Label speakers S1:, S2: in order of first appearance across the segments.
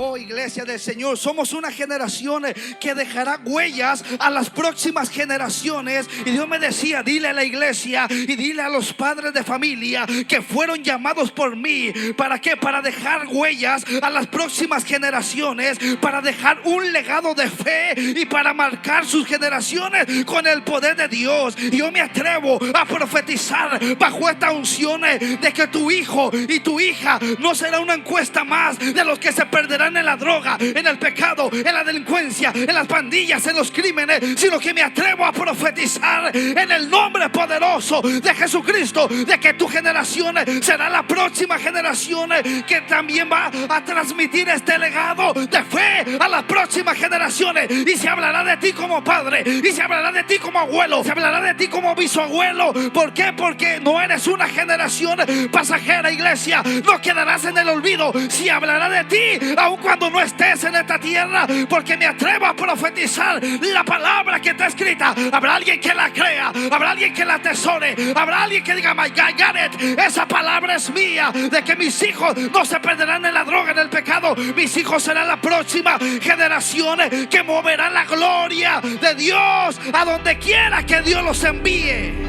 S1: Oh, iglesia del Señor, somos una generación que dejará huellas a las próximas generaciones. Y Dios me decía, dile a la iglesia y dile a los padres de familia que fueron llamados por mí. ¿Para qué? Para dejar huellas a las próximas generaciones, para dejar un legado de fe y para marcar sus generaciones con el poder de Dios. Y yo me atrevo a profetizar bajo esta unción de que tu hijo y tu hija no será una encuesta más de los que se perderán en la droga, en el pecado, en la delincuencia, en las pandillas, en los crímenes, sino que me atrevo a profetizar en el nombre poderoso de Jesucristo de que tu generación será la próxima generación que también va a transmitir este legado de fe a las próximas generaciones. Y se hablará de ti como padre, y se hablará de ti como abuelo, se hablará de ti como bisabuelo. ¿Por qué? Porque no eres una generación pasajera, iglesia. No quedarás en el olvido. Se hablará de ti aun cuando no estés en esta tierra, porque me atrevo a profetizar la palabra que está escrita. Habrá alguien que la crea, habrá alguien que la atesore, habrá alguien que diga, my God, got it. Esa palabra es mía, de que mis hijos no se perderán en la droga, en el pecado. Mis hijos serán la próxima generación que moverá la gloria de Dios a donde quiera que Dios los envíe.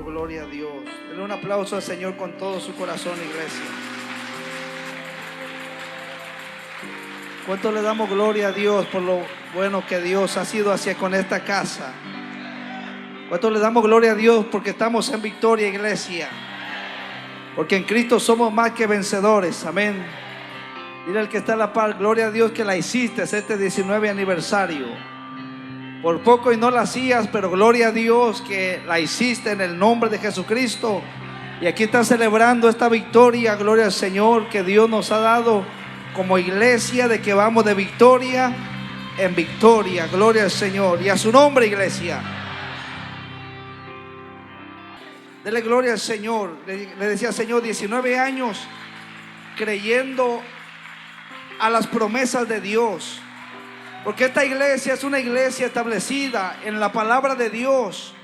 S1: Gloria a Dios. Denle un aplauso al Señor con todo su corazón, iglesia. ¿Cuánto le damos gloria a Dios por lo bueno que Dios ha sido hacia con esta casa? ¿Cuánto le damos gloria a Dios porque estamos en victoria, iglesia? Porque en Cristo somos más que vencedores. Amén. Dile al que está a la par, gloria a Dios que la hiciste este 19 aniversario. Por poco y no la hacías, pero gloria a Dios que la hiciste en el nombre de Jesucristo. Y aquí está celebrando esta victoria, gloria al Señor, que Dios nos ha dado como iglesia, de que vamos de victoria en victoria, gloria al Señor. Y a su nombre, iglesia. Dele gloria al Señor. Le decía, Señor, 19 años creyendo a las promesas de Dios. Porque esta iglesia es una iglesia establecida en la palabra de Dios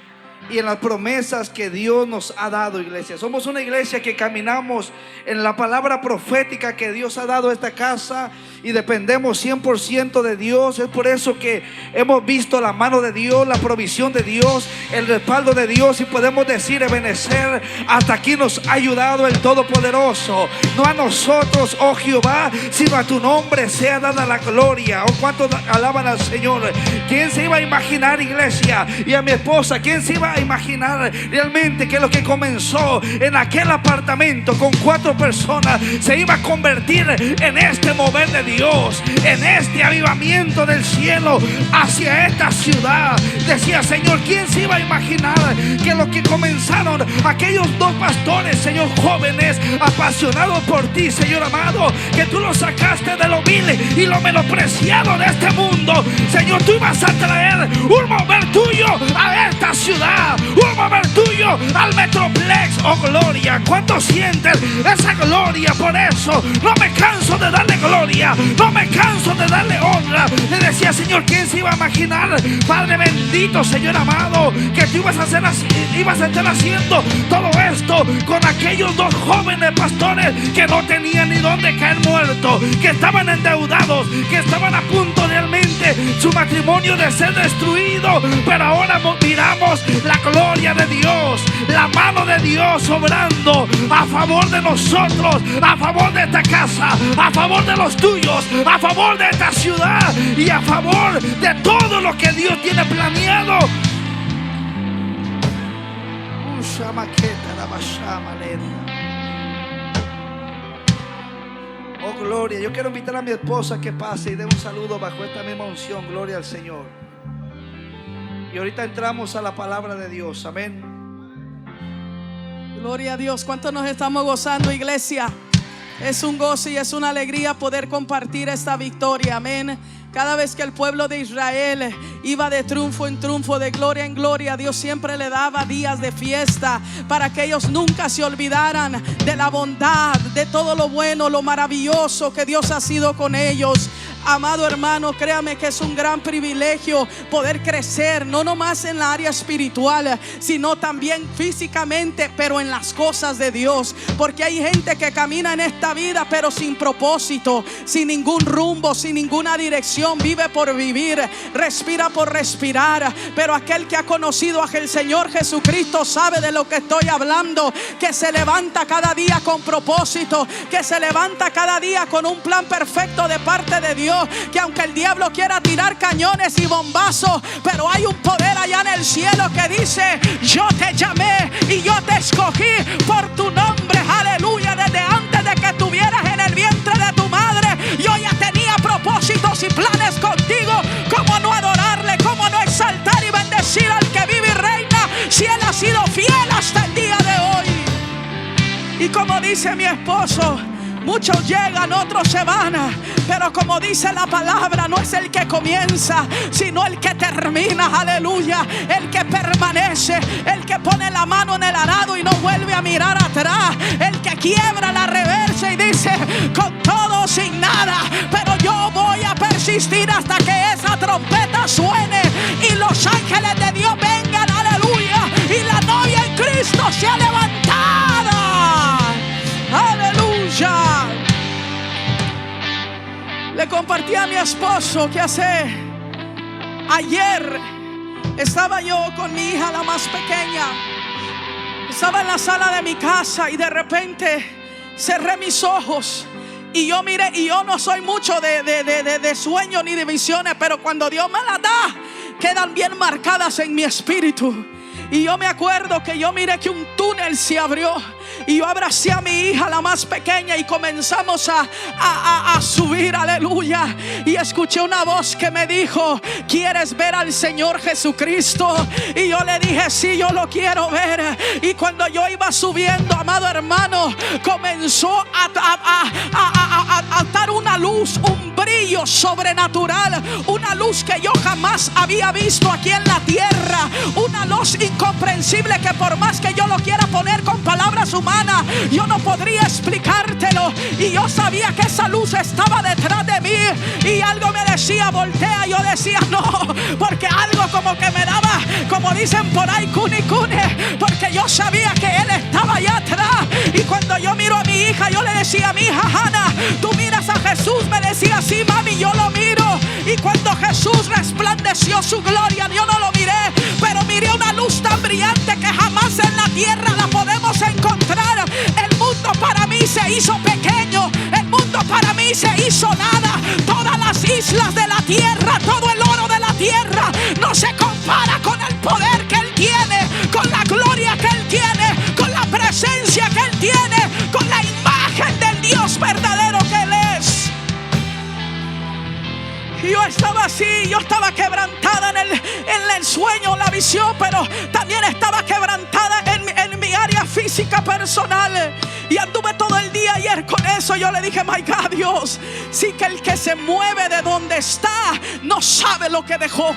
S1: y en las promesas que Dios nos ha dado, iglesia. Somos una iglesia que caminamos en la palabra profética que Dios ha dado a esta casa y dependemos 100% de Dios. Es por eso que hemos visto la mano de Dios, la provisión de Dios, el respaldo de Dios, y podemos decir, Ebenezer, hasta aquí nos ha ayudado el Todopoderoso. No a nosotros, oh Jehová, sino a tu nombre sea dada la gloria. Oh, cuánto alaban al Señor. ¿Quién se iba a imaginar, iglesia? Y a mi esposa, ¿quién se iba a imaginar realmente que lo que comenzó en aquel apartamento con 4 personas se iba a convertir en este mover de Dios, en este avivamiento del cielo hacia esta ciudad? Decía, Señor, ¿quién se iba a imaginar que lo que comenzaron aquellos 2 pastores, Señor, jóvenes, apasionados por ti, Señor amado, que tú los sacaste de lo vil y lo menospreciado de este mundo, Señor, tú ibas a traer un mover tuyo a esta ciudad, un mover tuyo al Metroplex? Oh, gloria. ¿Cuánto sienten esa gloria? Por eso no me canso de darle gloria, no me canso de darle honra. Le decía, Señor, ¿quién se iba a imaginar, Padre bendito, Señor amado, que tú ibas a estar haciendo todo esto con aquellos 2 jóvenes pastores que no tenían ni dónde caer muertos, que estaban endeudados, que estaban a punto realmente su matrimonio de ser destruido? Pero ahora miramos la gloria de Dios, la mano de Dios obrando a favor de nosotros, a favor de esta casa, a favor de los tuyos, a favor de esta ciudad y a favor de todo lo que Dios tiene planeado. Oh, gloria. Yo quiero invitar a mi esposa que pase y dé un saludo bajo esta misma unción. Gloria al Señor. Y ahorita entramos a la palabra de Dios. Amén.
S2: Gloria a Dios. ¿Cuánto nos estamos gozando, iglesia? Es un gozo y es una alegría poder compartir esta victoria. Amén. Cada vez que el pueblo de Israel iba de triunfo en triunfo, de gloria en gloria, Dios siempre le daba días de fiesta para que ellos nunca se olvidaran de la bondad, de todo lo bueno, lo maravilloso que Dios ha sido con ellos. Amado hermano, créame que es un gran privilegio poder crecer, no nomás en la área espiritual, sino también físicamente, pero en las cosas de Dios. Porque hay gente que camina en esta vida pero sin propósito, sin ningún rumbo, sin ninguna dirección. Vive por vivir, respira por respirar. Pero aquel que ha conocido al Señor Jesucristo sabe de lo que estoy hablando, que se levanta cada día con propósito, que se levanta cada día con un plan perfecto de parte de Dios. Que aunque el diablo quiera tirar cañones y bombazos, pero hay un poder allá en el cielo que dice: yo te llamé y yo te escogí por tu nombre, aleluya. Desde antes de que estuvieras en el vientre de tu madre, yo ya tenía propósitos y planes contigo. ¿Cómo no adorarle? ¿Cómo no exaltar y bendecir al que vive y reina, si Él ha sido fiel hasta el día de hoy? Y como dice mi esposo, muchos llegan, otros se van, pero como dice la palabra, no es el que comienza, sino el que termina, aleluya. El que permanece, el que pone la mano en el arado y no vuelve a mirar atrás, el que quiebra la reversa y dice: con todo o sin nada, pero yo voy a persistir hasta que esa trompeta suene y los ángeles de Dios vengan, aleluya, y la novia en Cristo sea levantada, aleluya. Le compartí a mi esposo que ayer estaba yo con mi hija, la más pequeña. Estaba en la sala de mi casa y de repente cerré mis ojos y yo miré. Y yo no soy mucho de sueños ni de visiones, pero cuando Dios me las da, quedan bien marcadas en mi espíritu. Y yo me acuerdo que yo miré que un túnel se abrió y yo abracé a mi hija, la más pequeña, y comenzamos a subir, aleluya. Y escuché una voz que me dijo: ¿quieres ver al Señor Jesucristo? Y yo le dije: sí, yo lo quiero ver. Y cuando yo iba subiendo, amado hermano, comenzó a dar una luz, un brillo sobrenatural, una luz que yo jamás había visto aquí en la tierra, una luz incomprensible que por más que yo lo quiera poner con palabras humanas, yo no podría explicártelo. Y yo sabía que esa luz estaba detrás de mí y algo me decía: voltea. Yo decía: no, porque algo como que me daba, como dicen por ahí, cune, porque yo sabía que Él estaba allá atrás. Y cuando yo miro a mi hija, yo le decía a mi hija: Hannah, ¿tú miras a Jesús? Me decía: sí, mami, yo lo miro. Y cuando Jesús resplandeció su gloria, yo no lo miré, pero miré una luz tan brillante que jamás en la tierra la podemos encontrar. El mundo para mí se hizo pequeño, el mundo para mí se hizo nada. Todas las islas de la tierra, todo el oro de la tierra no se compara con el poder que Él tiene, con la gloria que Él tiene, con la presencia que Él tiene, con la imagen del Dios verdadero que Él es. Y yo estaba así, yo estaba quebrantada en el sueño, la visión, pero también estaba quebrantada en mi área física personal. Y anduve todo el día ayer con eso. Yo le dije: my God, Dios, sí, que el que se mueve de donde está no sabe lo que dejó.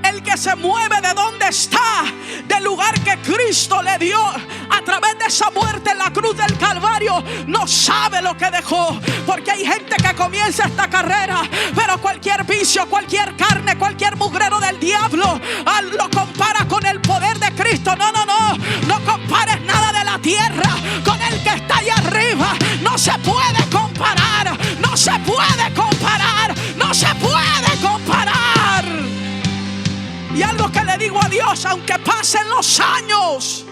S2: El que se mueve de donde está, del lugar que Cristo le dio a través de esa muerte en la cruz del Calvario, no sabe lo que dejó. Porque hay gente que comienza esta carrera, pero cualquier vicio, cualquier carne, cualquier mugrero del diablo lo compara con el poder de Cristo. No compares nada de la tierra con el que está allá arriba. No se puede comparar, no se puede comparar, no se puede comparar. Y algo que le digo a Dios: aunque pasen los años,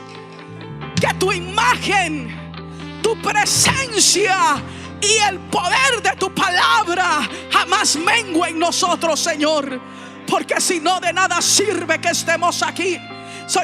S2: que tu imagen, tu presencia y el poder de tu palabra jamás mengue en nosotros, Señor. Porque si no, de nada sirve que estemos aquí.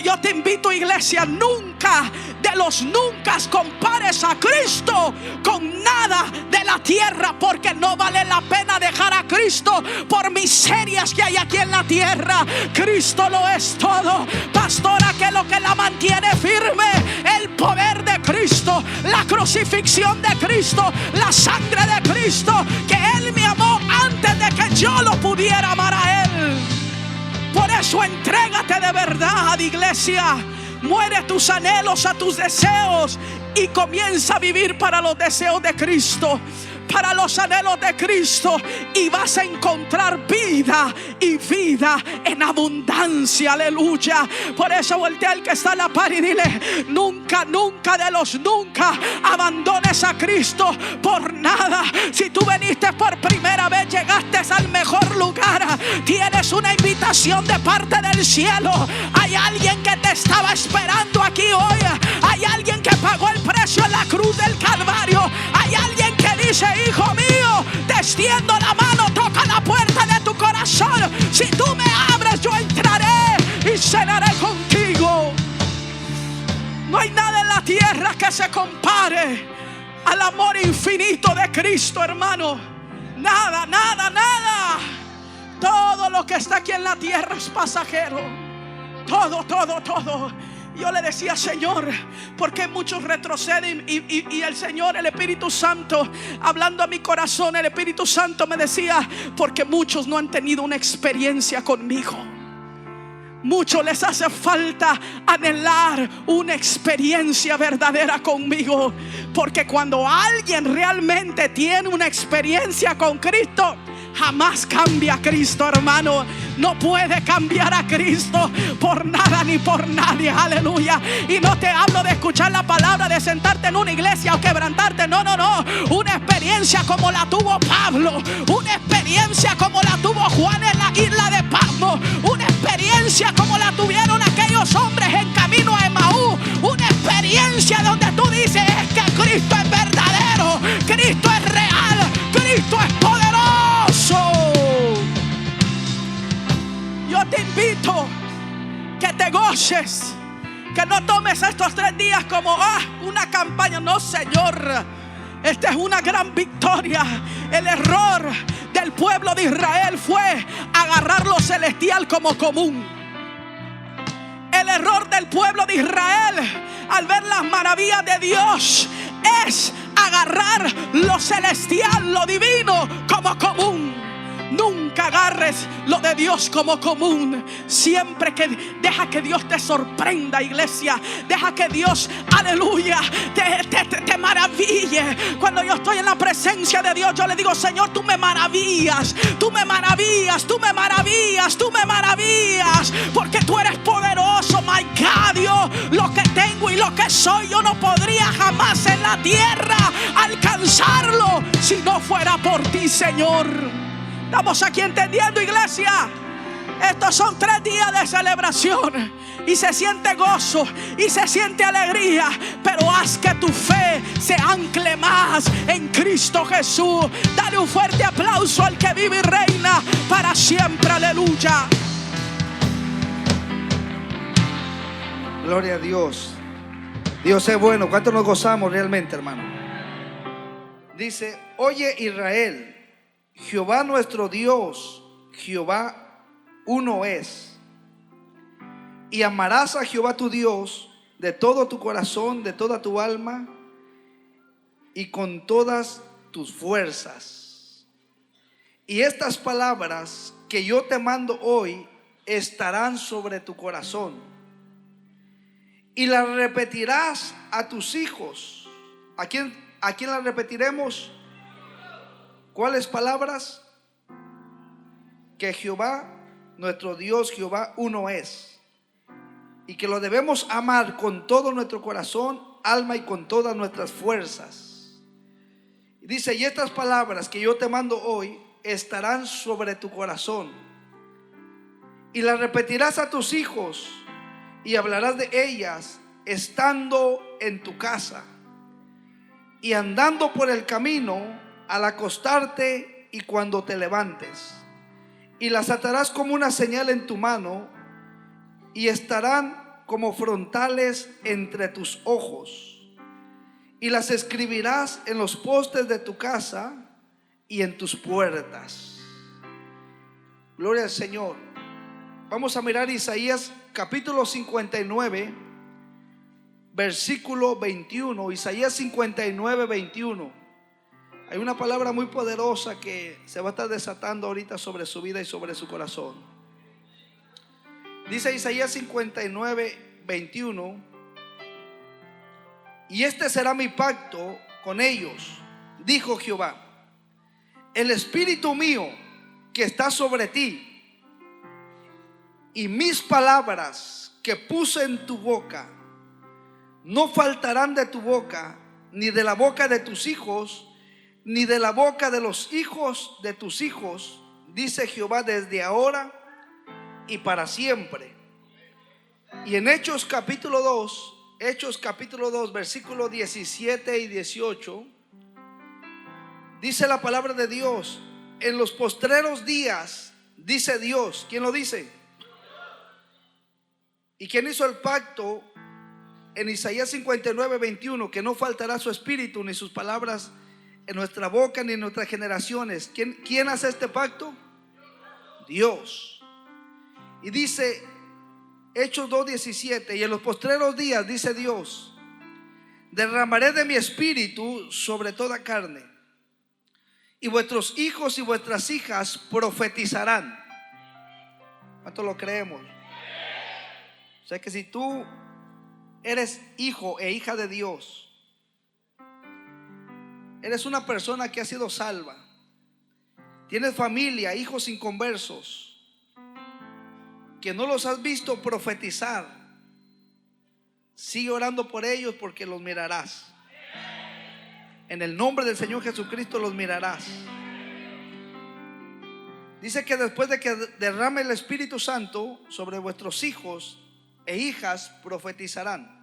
S2: Yo te invito, iglesia, nunca de los nunca compares a Cristo con nada de la tierra, porque no vale la pena dejar a Cristo por miserias que hay aquí en la tierra. Cristo lo es todo, pastora, que lo que la mantiene firme, el poder de Cristo, la crucifixión de Cristo, la sangre de Cristo, que Él me amó antes de que yo lo pudiera amar a Él. Por eso entrégate de verdad, iglesia. Muere tus anhelos a tus deseos y comienza a vivir para los deseos de Cristo. para los anhelos de Cristo y vas a encontrar vida y vida en abundancia. Aleluya. Por eso voltea al que está a la par y dile: nunca, nunca de los nunca abandones a Cristo por nada. Si tú veniste por primera vez, llegaste al mejor lugar. Tienes una invitación de parte del cielo. Hay alguien que te estaba esperando aquí hoy. Hay alguien que pagó el precio en la cruz del Calvario. Hay alguien que dice: hijo mío, te extiendo la mano, toca la puerta de tu corazón. Si tú me abres, yo entraré y cenaré contigo. No hay nada en la tierra que se compare al amor infinito de Cristo, hermano. Nada, nada, nada. Todo lo que está aquí en la tierra es pasajero. Todo, todo, todo. Yo le decía: Señor, ¿por qué muchos retroceden? Y el Señor, el Espíritu Santo, hablando a mi corazón, el Espíritu Santo me decía: porque muchos no han tenido una experiencia conmigo. Muchos les hace falta anhelar una experiencia verdadera conmigo. Porque cuando alguien realmente tiene una experiencia con Cristo, jamás cambia a Cristo, hermano. No puede cambiar a Cristo por nada ni por nadie. Aleluya. Y no te hablo de escuchar la palabra, de sentarte en una iglesia o quebrantarte. No, no, no. Una experiencia como la tuvo Pablo. Una experiencia como la tuvo Juan en la isla de Patmos. Una experiencia como la tuvieron aquellos hombres en camino a Emaú. Una experiencia donde tú dices: es que Cristo es verdadero, Cristo es real, Cristo es poderoso. Yo te invito que te goces, que no tomes estos 3 días como una campaña. No, Señor, esta es una gran victoria. El error del pueblo de Israel fue agarrar lo celestial como común. El error del pueblo de Israel al ver las maravillas de Dios es agarrar lo celestial, lo divino, como común. Nunca agarres lo de Dios como común. Siempre que deja que Dios te sorprenda, iglesia. Deja que Dios, aleluya, te maraville. Cuando yo estoy en la presencia de Dios, yo le digo: Señor, tú me maravillas, tú me maravillas, tú me maravillas, tú me maravillas, porque tú eres poderoso. My God, Dios, lo que tengo y lo que soy, yo no podría jamás en la tierra alcanzarlo si no fuera por ti, Señor. ¿Estamos aquí entendiendo, iglesia? Estos son 3 días de celebración y se siente gozo y se siente alegría, pero haz que tu fe se ancle más en Cristo Jesús. Dale un fuerte aplauso al que vive y reina para siempre. Aleluya.
S1: Gloria a Dios. Dios es bueno. ¿Cuánto nos gozamos realmente, hermano? Dice: oye, Israel, Jehová nuestro Dios, Jehová uno es. Y amarás a Jehová tu Dios de todo tu corazón, de toda tu alma y con todas tus fuerzas. Y estas palabras que yo te mando hoy estarán sobre tu corazón, y las repetirás a tus hijos. ¿A quién las repetiremos? ¿Cuáles palabras? Que Jehová, nuestro Dios, Jehová uno es, y que lo debemos amar con todo nuestro corazón, alma y con todas nuestras fuerzas. Y dice: y estas palabras que yo te mando hoy estarán sobre tu corazón, y las repetirás a tus hijos, y hablarás de ellas estando en tu casa y andando por el camino, al acostarte y cuando te levantes. Y las atarás como una señal en tu mano, y estarán como frontales entre tus ojos. Y las escribirás en los postes de tu casa y en tus puertas. Gloria al Señor. Vamos a mirar Isaías capítulo 59, versículo 21. Isaías 59, 21. Hay una palabra muy poderosa que se va a estar desatando ahorita sobre su vida y sobre su corazón. Dice Isaías 59, 21: y este será mi pacto con ellos, dijo Jehová. el espíritu mío que está sobre ti y mis palabras que puse en tu boca no faltarán de tu boca, ni de la boca de tus hijos, ni de la boca de los hijos de tus hijos, dice Jehová, desde ahora y para siempre. Y en Hechos capítulo 2, versículos 17 y 18, dice la palabra de Dios: en los postreros días, dice Dios. ¿Quién lo dice? ¿Y quién hizo el pacto? En Isaías 59, 21, que no faltará su espíritu ni sus palabras en nuestra boca ni en nuestras generaciones. ¿Quién hace este pacto? Dios. Y dice Hechos 2:17, y en los postreros días, dice Dios, derramaré de mi espíritu sobre toda carne, y vuestros hijos y vuestras hijas profetizarán. ¿Cuánto lo creemos? O sea que si tú eres hijo e hija de Dios, eres una persona que ha sido salva, tienes familia, hijos inconversos, que no los has visto profetizar, sigue orando por ellos, porque los mirarás. En el nombre del Señor Jesucristo los mirarás. Dice que después de que derrame el Espíritu Santo sobre vuestros hijos e hijas, profetizarán.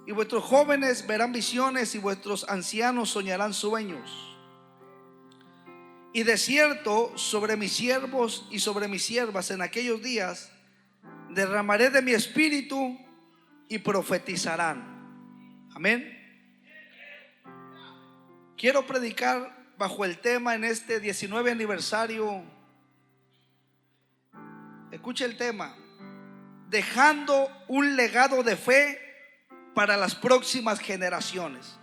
S1: Y vuestros jóvenes verán visiones, y vuestros ancianos soñarán sueños. Y de cierto, sobre mis siervos y sobre mis siervas en aquellos días derramaré de mi espíritu y profetizarán. Amén. Quiero predicar bajo el tema en este 19 aniversario. Escuche el tema: dejando un legado de fe para las próximas generaciones.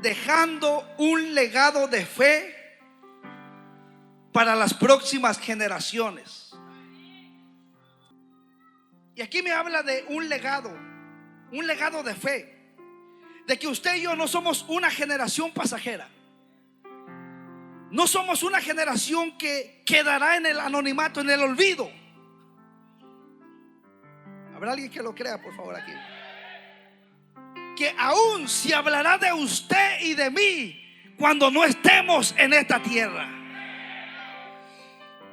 S1: Dejando un legado de fe para las próximas generaciones. Y aquí me habla de un legado de fe, de que usted y yo no somos una generación pasajera. No somos una generación que quedará en el anonimato, en el olvido. ¿Habrá alguien que lo crea, por favor, aquí? Que aún se hablará de usted y de mí cuando no estemos en esta tierra.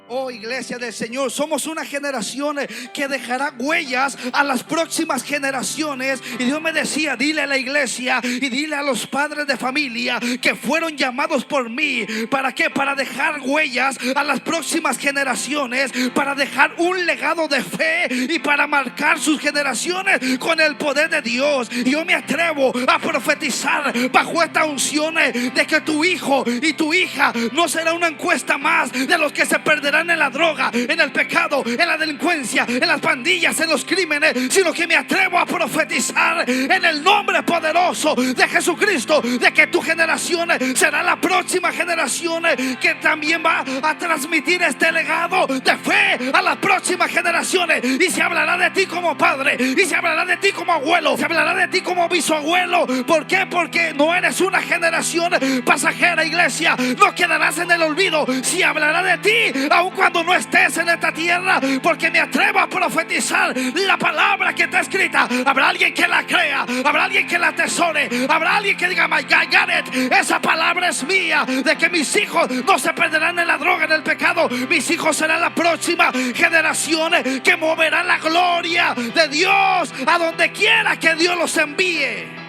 S1: Oh, iglesia del Señor, somos una generación que dejará huellas a las próximas generaciones. Y Dios me decía: dile a la iglesia y dile a los padres de familia que fueron llamados por mí. ¿Para qué? Para dejar huellas a las próximas generaciones, para dejar un legado de fe y para marcar sus generaciones con el poder de Dios. Y yo me atrevo a profetizar bajo esta unción de que tu hijo y tu hija no será una encuesta más de los que se perderán en la droga, en el pecado, en la delincuencia, en las pandillas, en los crímenes, sino que me atrevo a profetizar en el nombre poderoso de Jesucristo, de que tu generación será la próxima generación que también va a transmitir este legado de fe a las próximas generaciones. Y se hablará de ti como padre, y se hablará de ti como abuelo, se hablará de ti como bisabuelo. ¿Por qué? Porque no eres una generación pasajera, iglesia. No quedarás en el olvido. Se hablará de ti aun cuando no estés en esta tierra, porque me atrevo a profetizar la palabra que está escrita. Habrá alguien que la crea, habrá alguien que la atesore, habrá alguien que diga: my God, got it. Esa palabra es mía, de que mis hijos no se perderán en la droga, en el pecado. Mis hijos serán la próxima generación que moverán la gloria de Dios a donde quiera que Dios los envíe.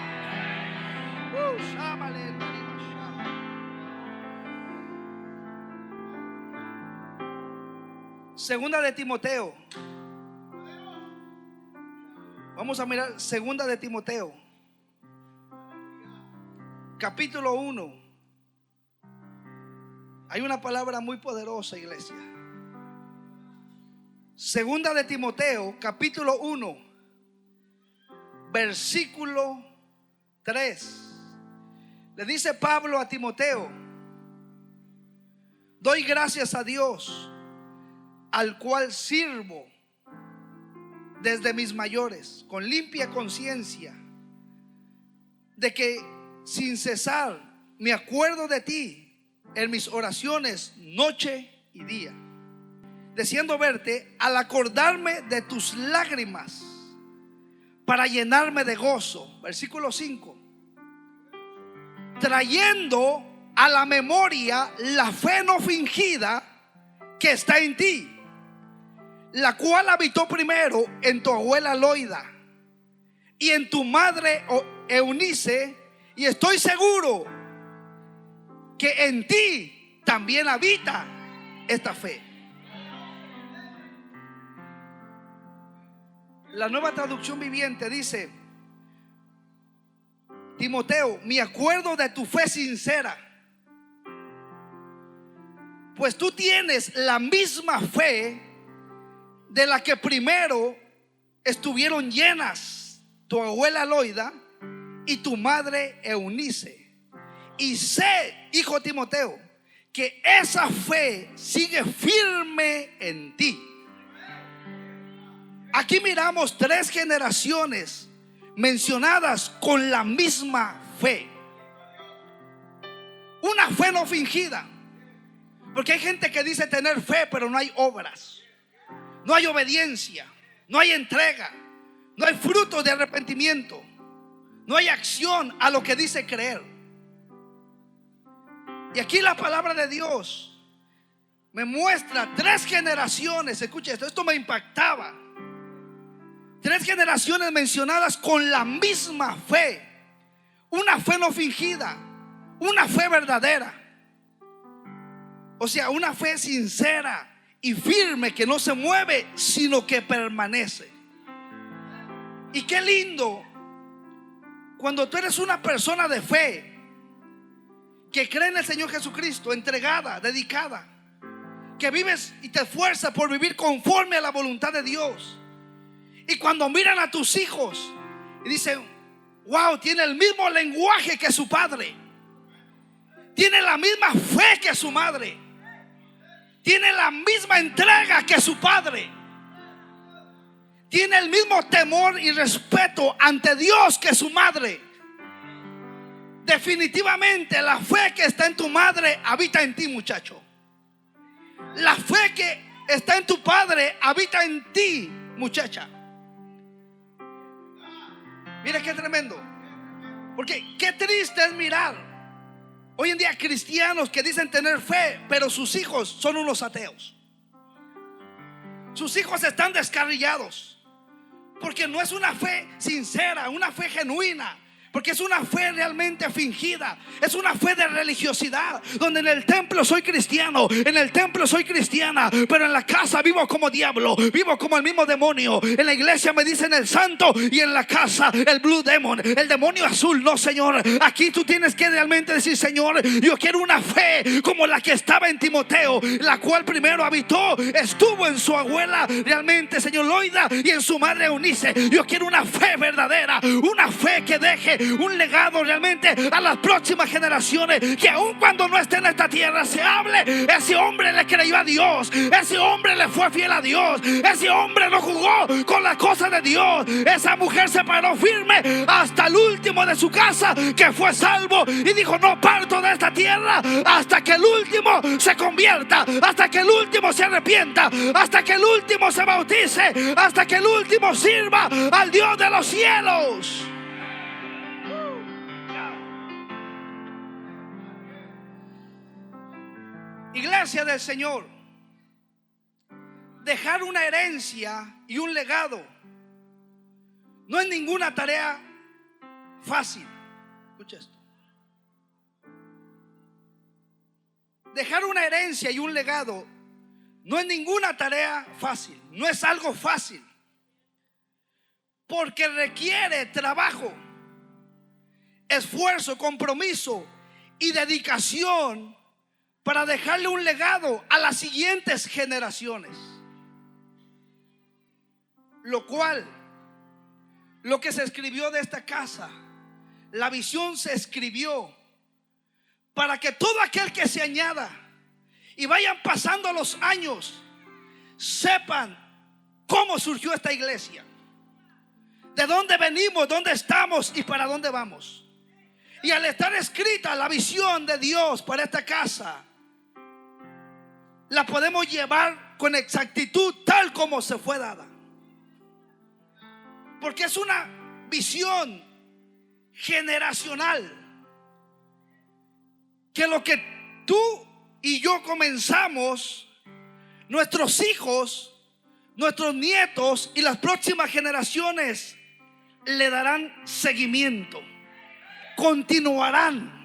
S1: Segunda de Timoteo. Vamos a mirar Segunda de Timoteo, capítulo 1. Hay una palabra muy poderosa, iglesia. Segunda de Timoteo, capítulo 1, versículo 3. Le dice Pablo a Timoteo: doy gracias a Dios, al cual sirvo desde mis mayores, con limpia conciencia, de que sin cesar me acuerdo de ti en mis oraciones noche y día, deseando verte al acordarme de tus lágrimas para llenarme de gozo. Versículo 5. Trayendo a la memoria la fe no fingida que está en ti, la cual habitó primero en tu abuela Loida y en tu madre Eunice, y estoy seguro que en ti también habita esta fe. La Nueva Traducción Viviente dice: Timoteo, me acuerdo de tu fe sincera, pues tú tienes la misma fe de la que primero estuvieron llenas tu abuela Loida y tu madre Eunice. Y sé, hijo Timoteo, que esa fe sigue firme en ti. Aquí miramos 3 generaciones mencionadas con la misma fe. Una fe no fingida, porque hay gente que dice tener fe, pero no hay obras, no hay obediencia, no hay entrega, no hay fruto de arrepentimiento, no hay acción a lo que dice creer. Y aquí la palabra de Dios me muestra 3 generaciones. Escucha esto me impactaba. 3 generaciones mencionadas con la misma fe. Una fe no fingida, una fe verdadera. O sea, una fe sincera y firme, que no se mueve, sino que permanece. Y qué lindo cuando tú eres una persona de fe, que cree en el Señor Jesucristo, entregada, dedicada, que vives y te esfuerzas por vivir conforme a la voluntad de Dios. Y cuando miran a tus hijos y dicen: wow, tiene el mismo lenguaje que su padre, tiene la misma fe que su madre, tiene la misma entrega que su padre, tiene el mismo temor y respeto ante Dios que su madre. Definitivamente la fe que está en tu madre habita en ti, muchacho. La fe que está en tu padre habita en ti, muchacha. Mira qué tremendo. Porque qué triste es mirar hoy en día cristianos que dicen tener fe, pero sus hijos son unos ateos. Sus hijos están descarriados, porque no es una fe sincera, una fe genuina. Porque es una fe realmente fingida. Es una fe de religiosidad, donde en el templo soy cristiano, en el templo soy cristiana, pero en la casa vivo como diablo, vivo como el mismo demonio. En la iglesia me dicen el santo y en la casa el blue demon, el demonio azul. No, Señor, aquí tú tienes que realmente decir: Señor, yo quiero una fe como la que estaba en Timoteo, la cual primero habitó, estuvo en su abuela realmente, Señor, Loida, y en su madre Eunice. Yo quiero una fe verdadera, una fe que deje un legado realmente a las próximas generaciones, que aun cuando no esté en esta tierra se hable: ese hombre le creyó a Dios, ese hombre le fue fiel a Dios, ese hombre no jugó con las cosas de Dios, esa mujer se paró firme hasta el último de su casa, que fue salvo, y dijo: no parto de esta tierra hasta que el último se convierta, hasta que el último se arrepienta, hasta que el último se bautice, hasta que el último sirva al Dios de los cielos. Iglesia del Señor, dejar una herencia y un legado no es ninguna tarea fácil. Escucha esto. Dejar una herencia y un legado no es ninguna tarea fácil, no es algo fácil, porque requiere trabajo, esfuerzo, compromiso y dedicación para dejarle un legado a las siguientes generaciones. Lo que se escribió de esta casa, la visión se escribió para que todo aquel que se añada y vayan pasando los años, sepan cómo surgió esta iglesia, de dónde venimos, dónde estamos y para dónde vamos. Y al estar escrita la visión de Dios para esta casa, la podemos llevar con exactitud tal como se fue dada. Porque es una visión generacional. Que lo que tú y yo comenzamos, nuestros hijos, nuestros nietos y las próximas generaciones le darán seguimiento, continuarán.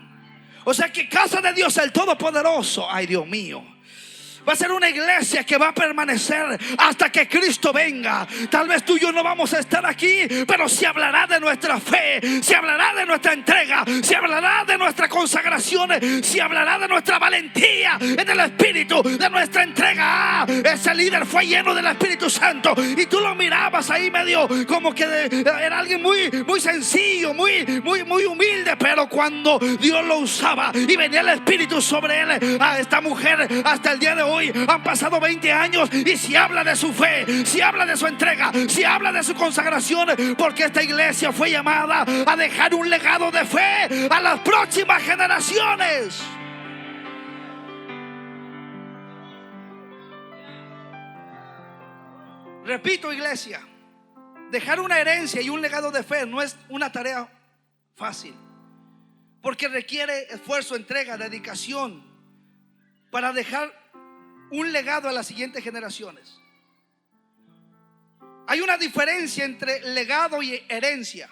S1: O sea que casa de Dios el Todopoderoso, ay Dios mío, va a ser una iglesia que va a permanecer hasta que Cristo venga. Tal vez tú y yo no vamos a estar aquí, pero se hablará de nuestra fe, se hablará de nuestra entrega, se hablará de nuestra consagración, se hablará de nuestra valentía en el Espíritu, de nuestra entrega. Ese líder fue lleno del Espíritu Santo y tú lo mirabas ahí medio como que era alguien muy sencillo, muy humilde, pero cuando Dios lo usaba y venía el Espíritu sobre él, a esta mujer hasta el día de hoy han pasado 20 años y se habla de su fe, se habla de su entrega, se habla de su consagración, porque esta iglesia fue llamada a dejar un legado de fe a las próximas generaciones. Repito, iglesia, dejar una herencia y un legado de fe no es una tarea fácil, porque requiere esfuerzo, entrega, dedicación para dejar un legado a las siguientes generaciones. Hay una diferencia entre legado y herencia.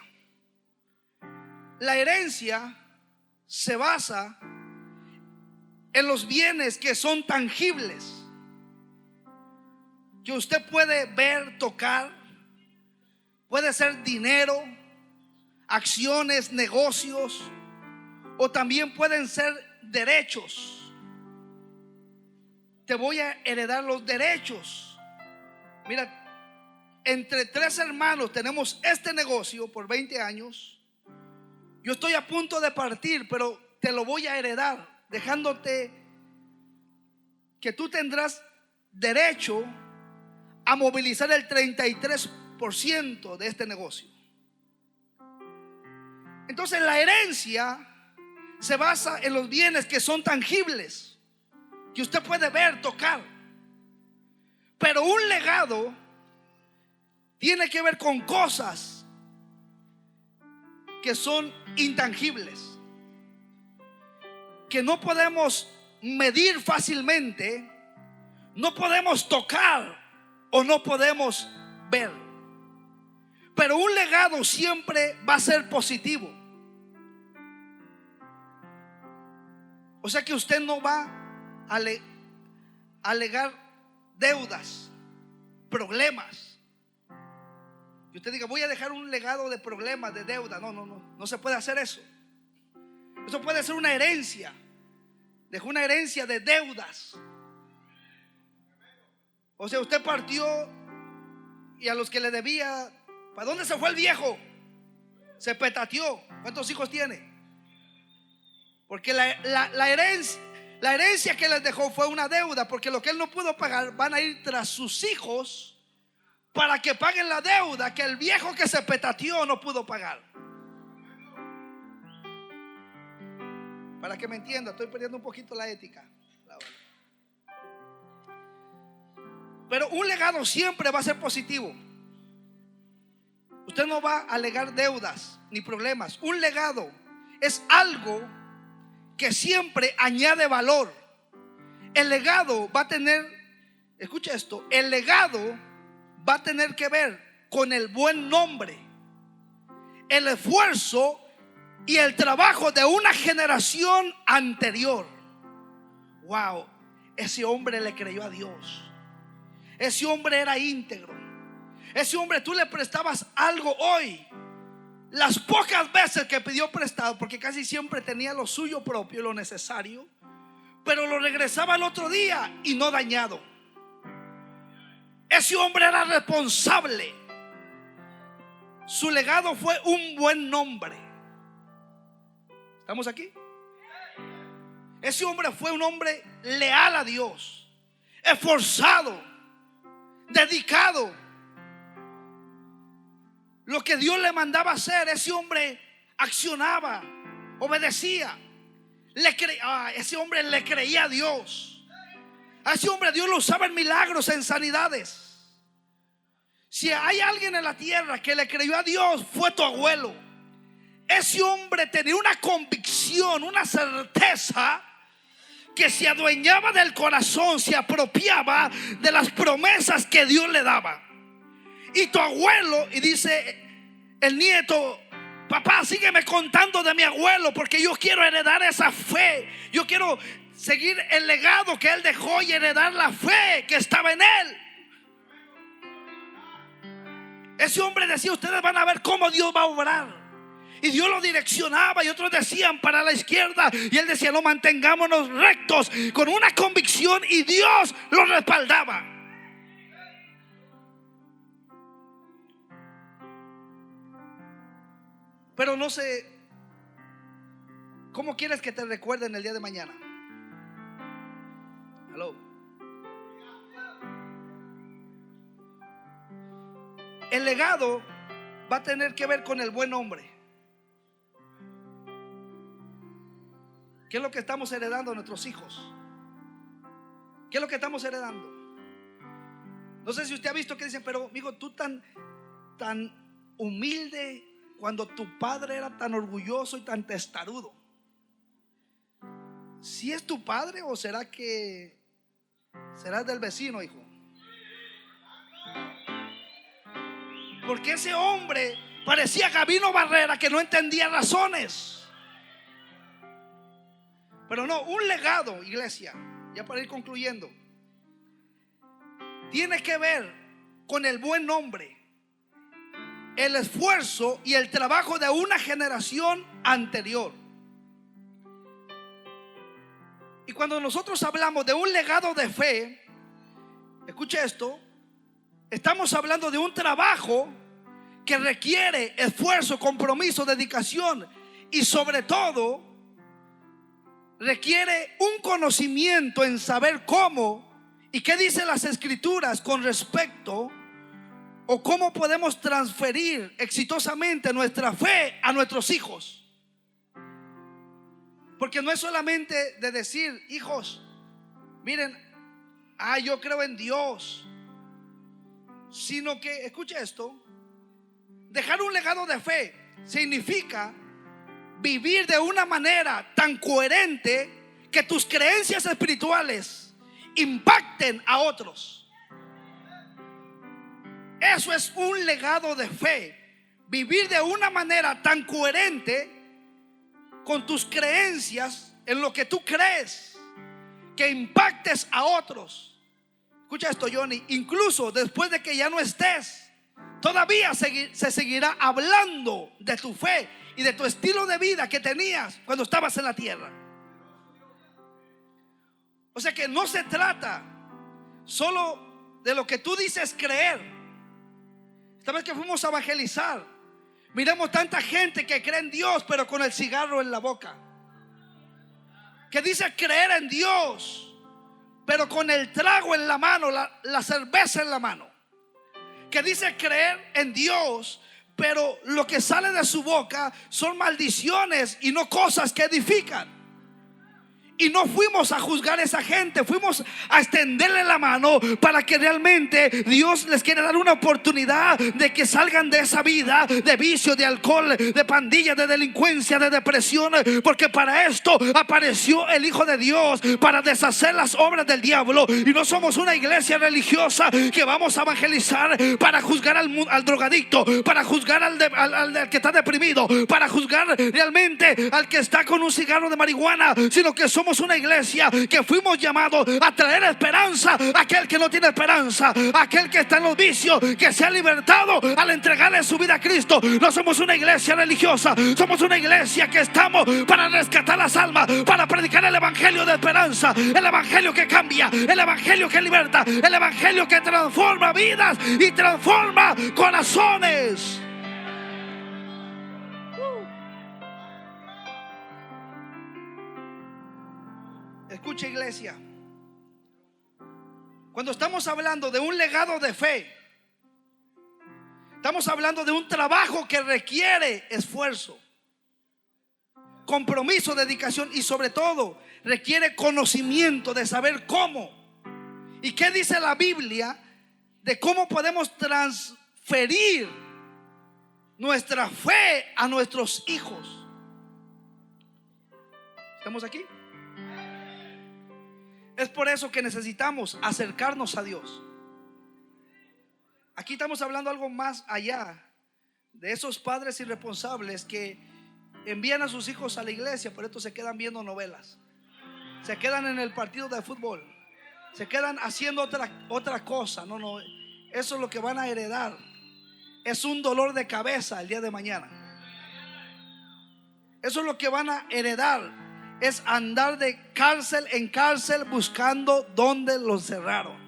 S1: La herencia se basa en los bienes que son tangibles, que usted puede ver, tocar. Puede ser dinero, acciones, negocios, o también pueden ser derechos. Te voy a heredar los derechos. Mira, entre 3 hermanos tenemos este negocio por 20 años. Yo estoy a punto de partir, pero te lo voy a heredar, dejándote que tú tendrás derecho a movilizar el 33% de este negocio. Entonces la herencia se basa en los bienes que son tangibles, que usted puede ver, tocar. Pero un legado tiene que ver con cosas que son intangibles, que no podemos medir fácilmente, no podemos tocar o no podemos ver. Pero un legado siempre va a ser positivo. O sea que usted no va a alegar deudas, problemas. Y usted diga, voy a dejar un legado de problemas, de deuda. No se puede hacer eso. Eso puede ser una herencia. Dejó una herencia de deudas. O sea, usted partió y a los que le debía, ¿para dónde se fue el viejo? Se petateó. ¿Cuántos hijos tiene? Porque la herencia que les dejó fue una deuda, porque lo que él no pudo pagar, van a ir tras sus hijos para que paguen la deuda que el viejo que se petateó no pudo pagar. Para que me entienda, estoy perdiendo un poquito la ética. Pero un legado siempre va a ser positivo. Usted no va a alegar deudas ni problemas. Un legado es algo que siempre añade valor. El legado va a tener, escucha esto, el legado va a tener que ver con el buen nombre, el esfuerzo y el trabajo de una generación anterior. Wow, ese hombre le creyó a Dios. Ese hombre era íntegro. Ese hombre, tú le prestabas algo hoy. Las pocas veces que pidió prestado, porque casi siempre tenía lo suyo propio, lo necesario, pero lo regresaba el otro día y no dañado. Ese hombre era responsable. Su legado fue un buen nombre. ¿Estamos aquí? Ese hombre fue un hombre leal a Dios, esforzado, dedicado. Lo que Dios le mandaba hacer, ese hombre accionaba obedecía. Ese hombre le creía a Dios. A ese hombre Dios lo usaba en milagros, en sanidades. Si hay alguien en la tierra que le creyó a Dios, fue tu abuelo. Ese hombre tenía una convicción, una certeza, que se adueñaba del corazón, se apropiaba de las promesas que Dios le daba. Y tu abuelo, y dice el nieto: papá, sígueme contando de mi abuelo, porque yo quiero heredar esa fe. Yo quiero seguir el legado que él dejó y heredar la fe que estaba en él. Ese hombre decía: ustedes van a ver cómo Dios va a obrar. Y Dios lo direccionaba, y otros decían para la izquierda, y él decía: no, mantengámonos rectos, con una convicción, y Dios lo respaldaba. Pero no sé cómo quieres que te recuerden el día de mañana. Hello. El legado va a tener que ver con el buen hombre. ¿Qué es lo que estamos heredando a nuestros hijos? ¿Qué es lo que estamos heredando? No sé si usted ha visto que dicen: pero amigo, tú tan humilde, cuando tu padre era tan orgulloso y tan testarudo. ¿Si es tu padre o será que serás del vecino, hijo? Porque ese hombre parecía Gabino Barrera, que no entendía razones. Pero no, un legado, iglesia, ya para ir concluyendo, tiene que ver con el buen nombre, el esfuerzo y el trabajo de una generación anterior. Y cuando nosotros hablamos de un legado de fe, escuche esto, estamos hablando de un trabajo que requiere esfuerzo, compromiso, dedicación, y sobre todo requiere un conocimiento en saber cómo y qué dicen las escrituras con respecto, o cómo podemos transferir exitosamente nuestra fe a nuestros hijos. Porque no es solamente de decir: hijos, miren, yo creo en Dios, sino que, escucha esto, dejar un legado de fe significa vivir de una manera tan coherente que tus creencias espirituales impacten a otros. Eso es un legado de fe. Vivir de una manera tan coherente con tus creencias, en lo que tú crees, que impactes a otros. Escucha esto, Johnny. Incluso después de que ya no estés, todavía se seguirá hablando de tu fe y de tu estilo de vida que tenías cuando estabas en la tierra. O sea que no se trata solo de lo que tú dices creer. Esta vez que fuimos a evangelizar, miramos tanta gente que cree en Dios, pero con el cigarro en la boca, que dice creer en Dios, pero con el trago en la mano, la cerveza en la mano, que dice creer en Dios, pero lo que sale de su boca son maldiciones y no cosas que edifican. Y no fuimos a juzgar a esa gente, fuimos a extenderle la mano para que realmente Dios les quiere dar una oportunidad de que salgan de esa vida de vicio, de alcohol, de pandilla, de delincuencia, de depresión. Porque para esto apareció el Hijo de Dios, para deshacer las obras del diablo. Y no somos una iglesia religiosa que vamos a evangelizar para juzgar al drogadicto, para juzgar al que está deprimido, para juzgar realmente al que está con un cigarro de marihuana, sino que somos una iglesia que fuimos llamados a traer esperanza a aquel que no tiene esperanza, a aquel que está en los vicios, que se ha libertado al entregarle su vida a Cristo. No somos una iglesia religiosa, somos una iglesia que estamos para rescatar las almas, para predicar el evangelio de esperanza, el evangelio que cambia, el evangelio que liberta, el evangelio que transforma vidas y transforma corazones. Escucha, iglesia, cuando estamos hablando de un legado de fe, estamos hablando de un trabajo que requiere esfuerzo, compromiso, dedicación y sobre todo requiere conocimiento de saber cómo. ¿Y qué dice la Biblia de cómo podemos transferir nuestra fe a nuestros hijos? ¿Estamos aquí? Es por eso que necesitamos acercarnos a Dios. Aquí estamos hablando algo más allá de esos padres irresponsables que envían a sus hijos a la iglesia, por esto se quedan viendo novelas, se quedan en el partido de fútbol, se quedan haciendo otra cosa. No, eso es lo que van a heredar. Es un dolor de cabeza el día de mañana. Eso es lo que van a heredar. Es andar de cárcel en cárcel buscando dónde los cerraron.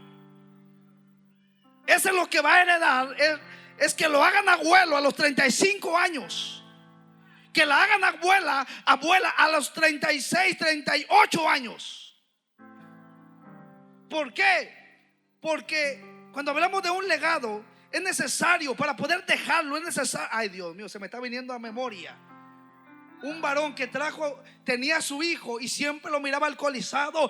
S1: Eso es lo que va a heredar. Es que lo hagan abuelo a los 35 años, que la hagan abuela a los 36, 38 años. ¿Por qué? Porque cuando hablamos de un legado, es necesario, para poder dejarlo, es necesario. Ay, Dios mío, se me está viniendo a memoria un varón que tenía a su hijo y siempre lo miraba alcoholizado,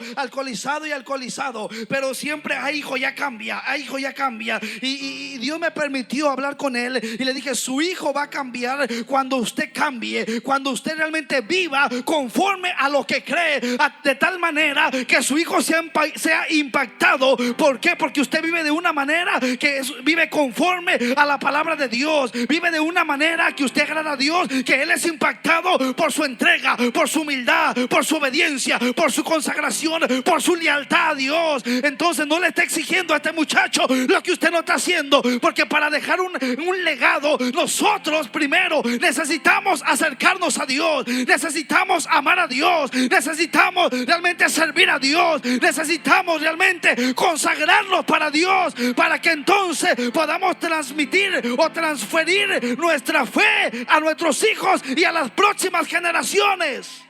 S1: pero siempre, ay, hijo, ya cambia, ay, hijo, ya cambia. Y Dios me permitió hablar con él y le dije: su hijo va a cambiar cuando usted cambie, cuando usted realmente viva conforme a lo que cree, de tal manera que su hijo sea impactado. ¿Por qué? Porque usted vive de una manera que vive conforme a la palabra de Dios, vive de una manera que usted agrada a Dios, que Él es impactado por su entrega, por su humildad, por su obediencia, por su consagración, por su lealtad a Dios. Entonces no le está exigiendo a este muchacho lo que usted no está haciendo, porque para dejar un legado, nosotros primero necesitamos acercarnos a Dios, necesitamos amar a Dios, necesitamos realmente servir a Dios, necesitamos realmente consagrarnos para Dios, para que entonces podamos transmitir o transferir nuestra fe a nuestros hijos y a las próximas generaciones.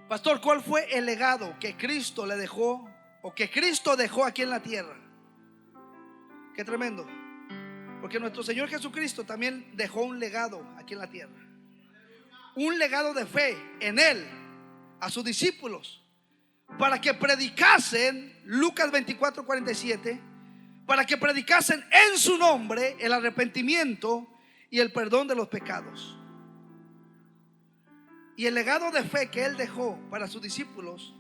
S1: Pastor, ¿cuál fue el legado que Cristo le dejó, o que Cristo dejó aquí en la tierra? Qué tremendo, porque nuestro Señor Jesucristo también dejó un legado aquí en la tierra, un legado de fe en Él a sus discípulos, para que predicasen, Lucas 24:47, para que predicasen en su nombre el arrepentimiento y el perdón de los pecados. Y el legado de fe que Él dejó para sus discípulos,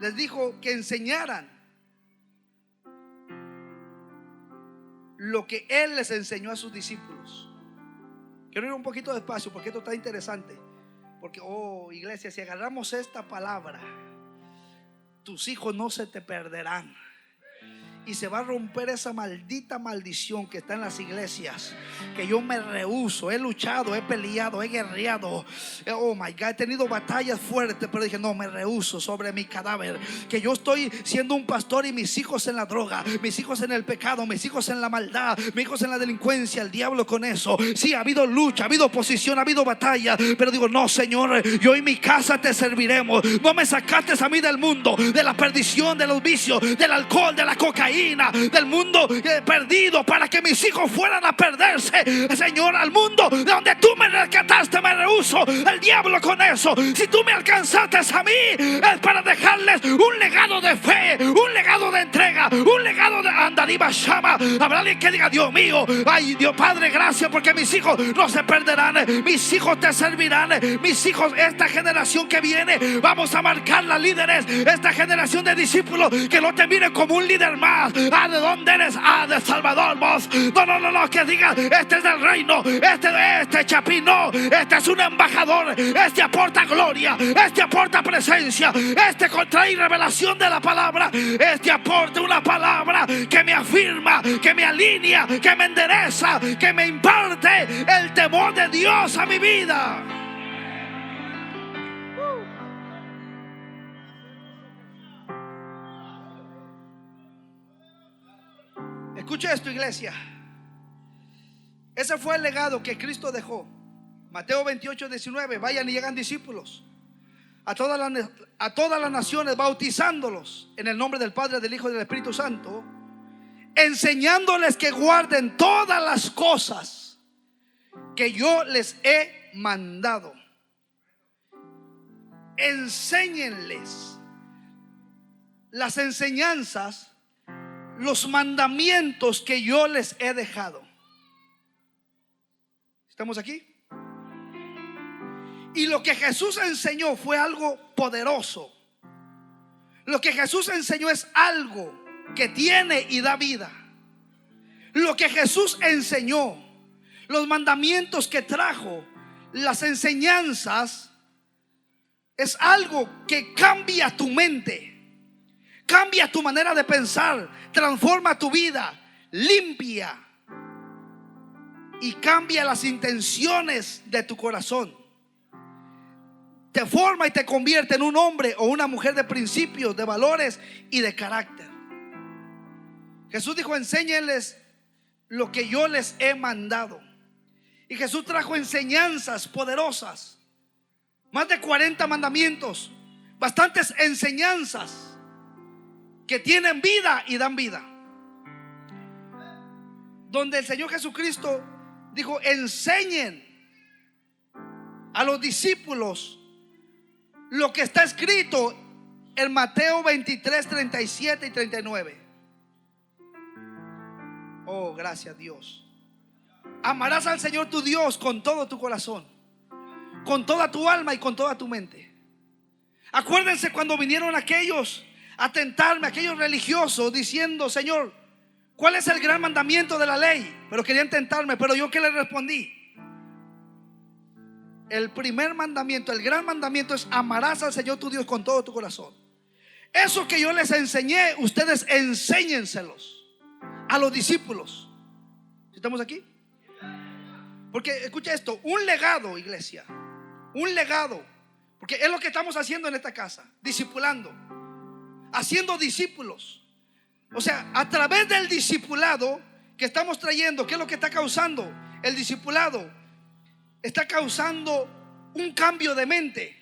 S1: les dijo que enseñaran lo que Él les enseñó a sus discípulos. Quiero ir un poquito despacio porque esto está interesante. Porque, iglesia, si agarramos esta palabra, tus hijos no se te perderán. Y se va a romper esa maldita maldición que está en las iglesias, que yo me rehúso. He luchado, he peleado, he guerreado. Oh my God, he tenido batallas fuertes, pero dije: no, me rehúso sobre mi cadáver. Que yo estoy siendo un pastor y mis hijos en la droga, mis hijos en el pecado, mis hijos en la maldad, mis hijos en la delincuencia, el diablo con eso. Sí, ha habido lucha, ha habido oposición, ha habido batalla, pero digo: no, Señor, yo y mi casa te serviremos. No me sacaste a mí del mundo, de la perdición, de los vicios, del alcohol, de la cocaína, del mundo perdido, para que mis hijos fueran a perderse, Señor, al mundo de donde tú me rescataste. Me rehuso el diablo con eso. Si tú me alcanzaste a mí, es para dejarles un legado de fe, un legado de entrega, un legado de andariba shama. Habrá alguien que diga: Dios mío, ay Dios Padre, gracias, porque mis hijos no se perderán, mis hijos te servirán, mis hijos, esta generación que viene, vamos a marcar las líderes, esta generación de discípulos, que no te miren como un líder más. ¿De dónde eres? De Salvador, vos. No, que diga: este es del reino, este Chapín, no, este es un embajador, este aporta gloria, este aporta presencia, este contrae revelación de la palabra, este aporta una palabra que me afirma, que me alinea, que me endereza, que me imparte el temor de Dios a mi vida. Escucha esto, iglesia. Ese fue el legado que Cristo dejó. Mateo 28:19: vayan y hagan discípulos a todas las naciones, bautizándolos en el nombre del Padre, del Hijo y del Espíritu Santo, enseñándoles que guarden todas las cosas que yo les he mandado. Enséñenles las enseñanzas, los mandamientos que yo les he dejado. ¿Estamos aquí? Y lo que Jesús enseñó fue algo poderoso. Lo que Jesús enseñó es algo que tiene y da vida. Lo que Jesús enseñó, los mandamientos que trajo, las enseñanzas, es algo que cambia tu mente, cambia tu manera de pensar, transforma tu vida, limpia y cambia las intenciones de tu corazón. Te forma y te convierte en un hombre o una mujer de principios, de valores y de carácter. Jesús dijo: enséñenles lo que yo les he mandado. Y Jesús trajo enseñanzas poderosas. Más de 40 mandamientos, bastantes enseñanzas que tienen vida y dan vida. Donde el Señor Jesucristo dijo: enseñen a los discípulos lo que está escrito en Mateo 23, 37 y 39. Oh, gracias Dios. Amarás al Señor tu Dios con todo tu corazón, con toda tu alma y con toda tu mente. Acuérdense cuando vinieron aquellos a tentarme, aquellos religiosos, diciendo: Señor, ¿cuál es el gran mandamiento de la ley? Pero querían tentarme, pero yo ¿qué les respondí? El primer mandamiento, el gran mandamiento es: amarás al Señor tu Dios con todo tu corazón. Eso que yo les enseñé, ustedes enséñenselos a los discípulos. ¿Estamos aquí? Porque escucha esto, un legado, iglesia, un legado, porque es lo que estamos haciendo en esta casa, discipulando, haciendo discípulos. O sea, a través del discipulado que estamos trayendo, ¿qué es lo que está causando? El discipulado está causando un cambio de mente.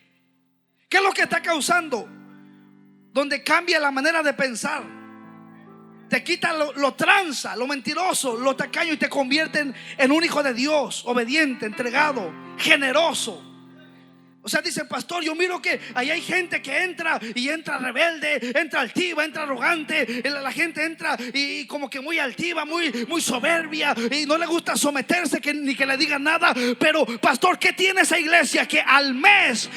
S1: ¿Qué es lo que está causando? Donde cambia la manera de pensar. Te quita lo tranza, lo mentiroso, lo tacaño, y te convierte en un hijo de Dios, obediente, entregado, generoso. O sea, dice: pastor, yo miro que ahí hay gente que entra y entra rebelde, entra altiva, entra arrogante. La gente entra y como que muy altiva, muy soberbia, y no le gusta someterse, ni que le digan nada. Pero pastor, ¿qué tiene esa iglesia? Que al mes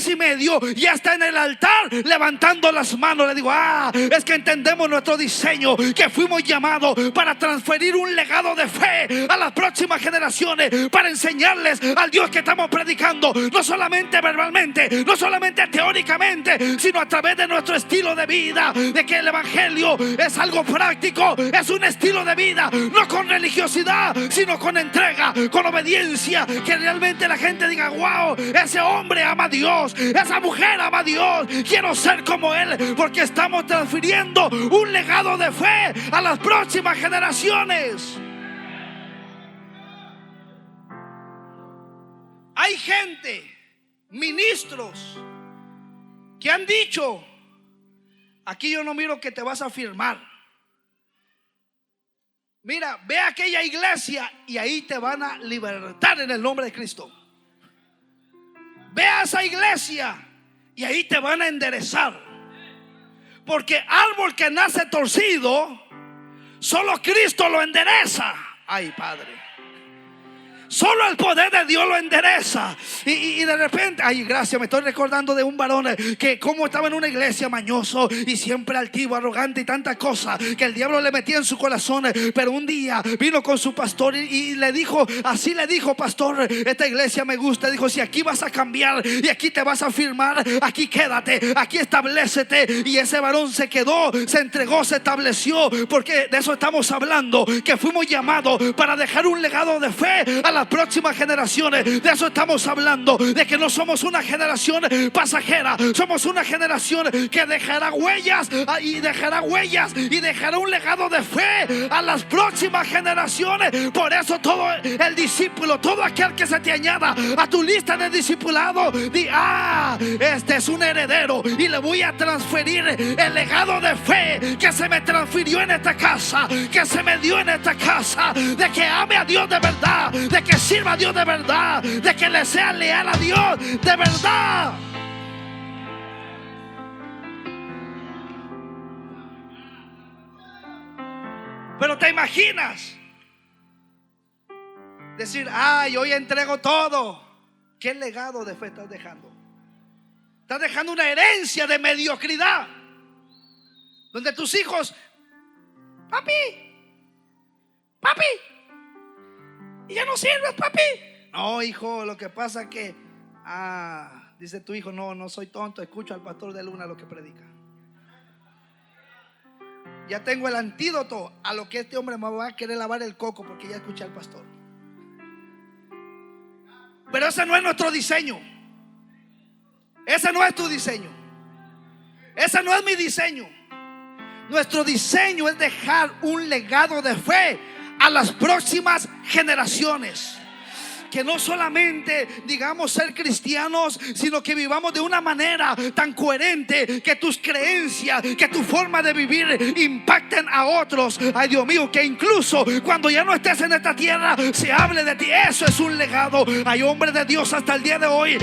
S1: y medio ya está en el altar levantando las manos. Le digo: es que entendemos nuestro diseño, que fuimos llamados para transferir un legado de fe a las próximas generaciones, para enseñarles al Dios que estamos predicando, no solamente verbalmente, no solamente teóricamente, sino a través de nuestro estilo de vida, de que el evangelio es algo práctico, es un estilo de vida, no con religiosidad, sino con entrega, con obediencia, que realmente la gente diga: wow, ese hombre ama a Dios, esa mujer ama a Dios, quiero ser como él, porque estamos transfiriendo un legado de fe a las próximas generaciones. Hay gente, ministros, que han dicho: aquí yo no miro que te vas a firmar. Mira, ve a aquella iglesia y ahí te van a libertar en el nombre de Cristo. Ve a esa iglesia y ahí te van a enderezar. Porque árbol que nace torcido, solo Cristo lo endereza. Ay, Padre, solo el poder de Dios lo endereza. Y de repente, ay, gracias, me estoy recordando de un varón que como estaba en una iglesia, mañoso y siempre altivo, arrogante y tantas cosas que el diablo le metía en su corazón. Pero un día vino con su pastor y le dijo, así le dijo: pastor, esta iglesia me gusta. Dijo: si aquí vas a cambiar y aquí te vas a firmar, aquí quédate, aquí establécete. Y ese varón se quedó, se entregó, se estableció, porque de eso estamos hablando, que fuimos llamados para dejar un legado de fe a las próximas generaciones. De eso estamos hablando, de que no somos una generación pasajera, somos una generación que dejará huellas y dejará un legado de fe a las próximas generaciones. Por eso todo el discípulo, todo aquel que se te añada a tu lista de discipulado, di: este es un heredero y le voy a transferir el legado de fe que se me transfirió en esta casa, que se me dio en esta casa, de que ame a Dios de verdad, de que sirva a Dios de verdad, de que le sea leal a Dios de verdad. Pero te imaginas decir: hoy entrego todo. ¿Qué legado de fe estás dejando? Estás dejando una herencia de mediocridad, donde tus hijos: papi, y ya no sirves, papi. No, hijo, lo que pasa es que dice tu hijo: no soy tonto, escucho al pastor de Luna lo que predica. Ya tengo el antídoto a lo que este hombre me va a querer lavar el coco, porque ya escuché al pastor. Pero ese no es nuestro diseño. Ese no es tu diseño. Ese no es mi diseño. Nuestro diseño es dejar un legado de fe a las próximas generaciones. Que no solamente digamos ser cristianos, sino que vivamos de una manera tan coherente, que tus creencias, que tu forma de vivir impacten a otros. Ay, Dios mío, que incluso cuando ya no estés en esta tierra se hable de ti. Eso es un legado. Hay hombres de Dios hasta el día de hoy.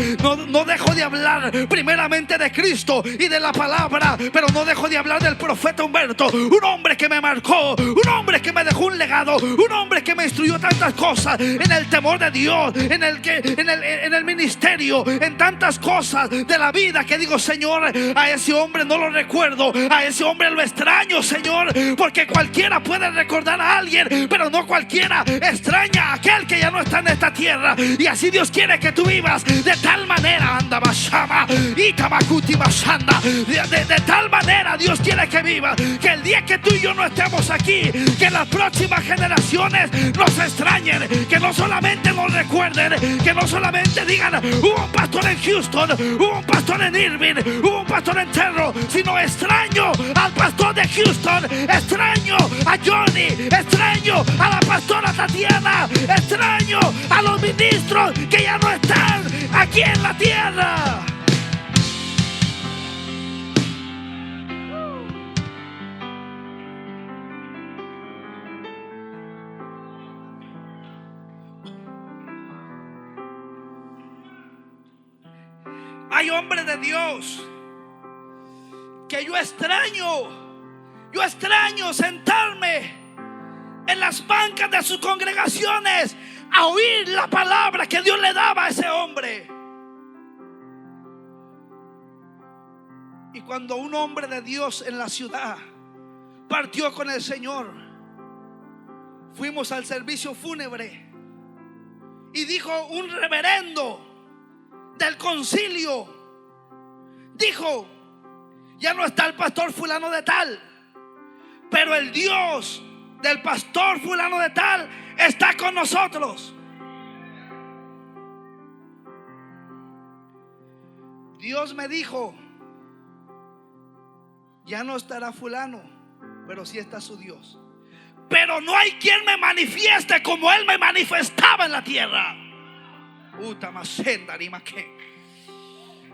S1: No dejo de hablar primeramente de Cristo y de la palabra, pero no dejo de hablar del profeta Humberto, un hombre que me marcó, un hombre que me dejó un legado, un hombre que me instruyó tantas cosas en el temor de Dios, en el ministerio, en tantas cosas de la vida, que digo: Señor, a ese hombre no lo recuerdo, a ese hombre lo extraño, Señor, porque cualquiera puede recordar a alguien, pero no cualquiera extraña a aquel que ya no está en esta tierra. Y así Dios quiere que tú vivas de tal manera, de tal manera Dios quiere que vivas, que el día que tú y yo no estemos aquí, que las próximas generaciones nos extrañen, que no solamente nos recuerden, que no solamente digan: hubo un pastor en Houston, hubo un pastor en Irving, hubo un pastor en Terro, sino extraño al pastor de Houston, extraño a Johnny, extraño a la pastora Tatiana, extraño a los ministros que ya no están aquí en la tierra. Hay hombres de Dios que yo extraño sentarme en las bancas de sus congregaciones a oír la palabra que Dios le daba a ese hombre. Y cuando un hombre de Dios en la ciudad partió con el Señor, fuimos al servicio fúnebre y dijo un reverendo del concilio, dijo: ya no está el pastor fulano de tal, pero el Dios del pastor fulano de tal está con nosotros. Dios me dijo: ya no estará fulano, pero sí está su Dios. Pero no hay quien me manifieste como Él me manifestaba en la tierra.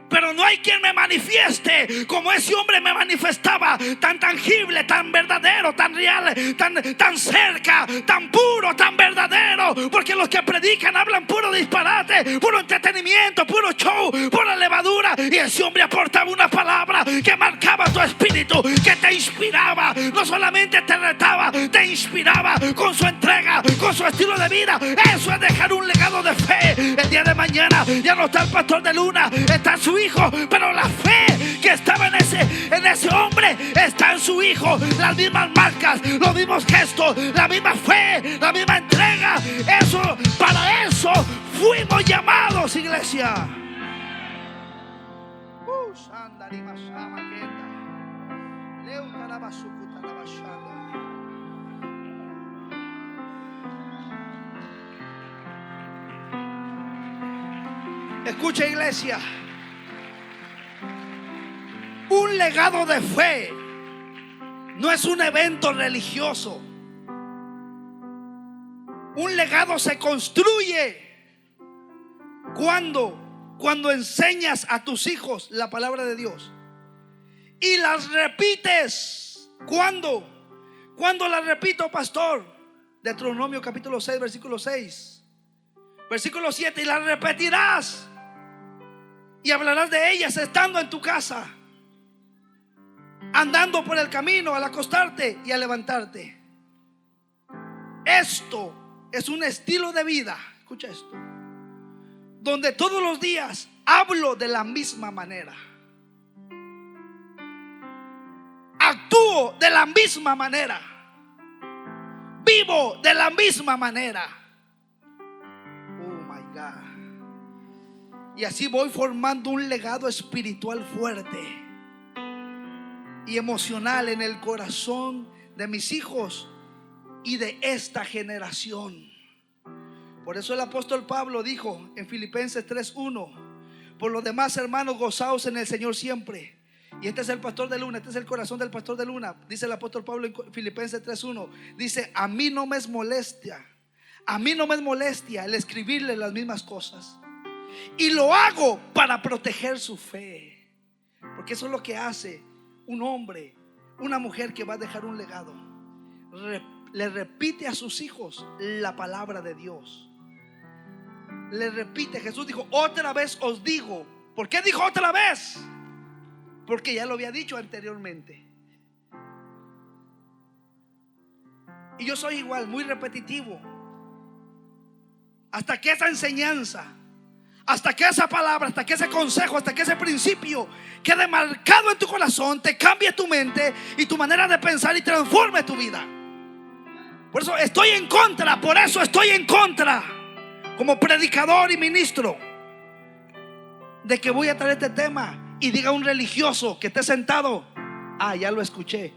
S1: Pero no hay quien me manifieste como ese hombre me manifestaba, tan tangible, tan verdadero, tan real, tan cerca, tan puro, tan verdadero. Porque los que predican hablan puro disparate, puro entretenimiento, puro show, pura levadura. Y ese hombre aportaba una palabra que marcaba tu espíritu, que te inspiraba. No solamente te retaba, te inspiraba con su entrega, con su estilo de vida. Eso es dejar un legado de fe. El día de mañana ya no está el pastor de Luna, está su hijo, pero la fe que estaba en ese hombre está en su hijo. Las mismas marcas, los mismos gestos, la misma fe, la misma entrega. Para eso fuimos llamados, iglesia. Escucha, iglesia, un legado de fe no es un evento religioso. Un legado se construye cuando enseñas a tus hijos la palabra de Dios y las repites. Cuando las repito, pastor, Deuteronomio capítulo 6 versículo 6, versículo 7, y las repetirás y hablarás de ellas estando en tu casa, andando por el camino, al acostarte y al levantarte. Esto es un estilo de vida, escucha esto, donde todos los días hablo de la misma manera, actúo de la misma manera, vivo de la misma manera. Oh my God. Y así voy formando un legado espiritual fuerte y emocional en el corazón de mis hijos y de esta generación. Por eso el apóstol Pablo dijo en Filipenses 3:1: por lo demás, hermanos, gozaos en el Señor siempre. Y este es el pastor de Luna, este es el corazón del pastor de Luna. Dice el apóstol Pablo en Filipenses 3:1, dice: a mí no me es molestia el escribirle las mismas cosas, y lo hago para proteger su fe. Porque eso es lo que hace un hombre, una mujer que va a dejar un legado. Le repite a sus hijos la palabra de Dios. Le repite. Jesús dijo: otra vez os digo. ¿Por qué dijo otra vez? Porque ya lo había dicho anteriormente. Y yo soy igual, muy repetitivo, hasta que esa enseñanza, hasta que esa palabra, hasta que ese consejo, hasta que ese principio quede marcado en tu corazón, te cambie tu mente y tu manera de pensar y transforme tu vida. Por eso estoy en contra, por eso estoy en contra, como predicador y ministro, de que voy a traer este tema y diga un religioso que esté sentado: ah, ya lo escuché,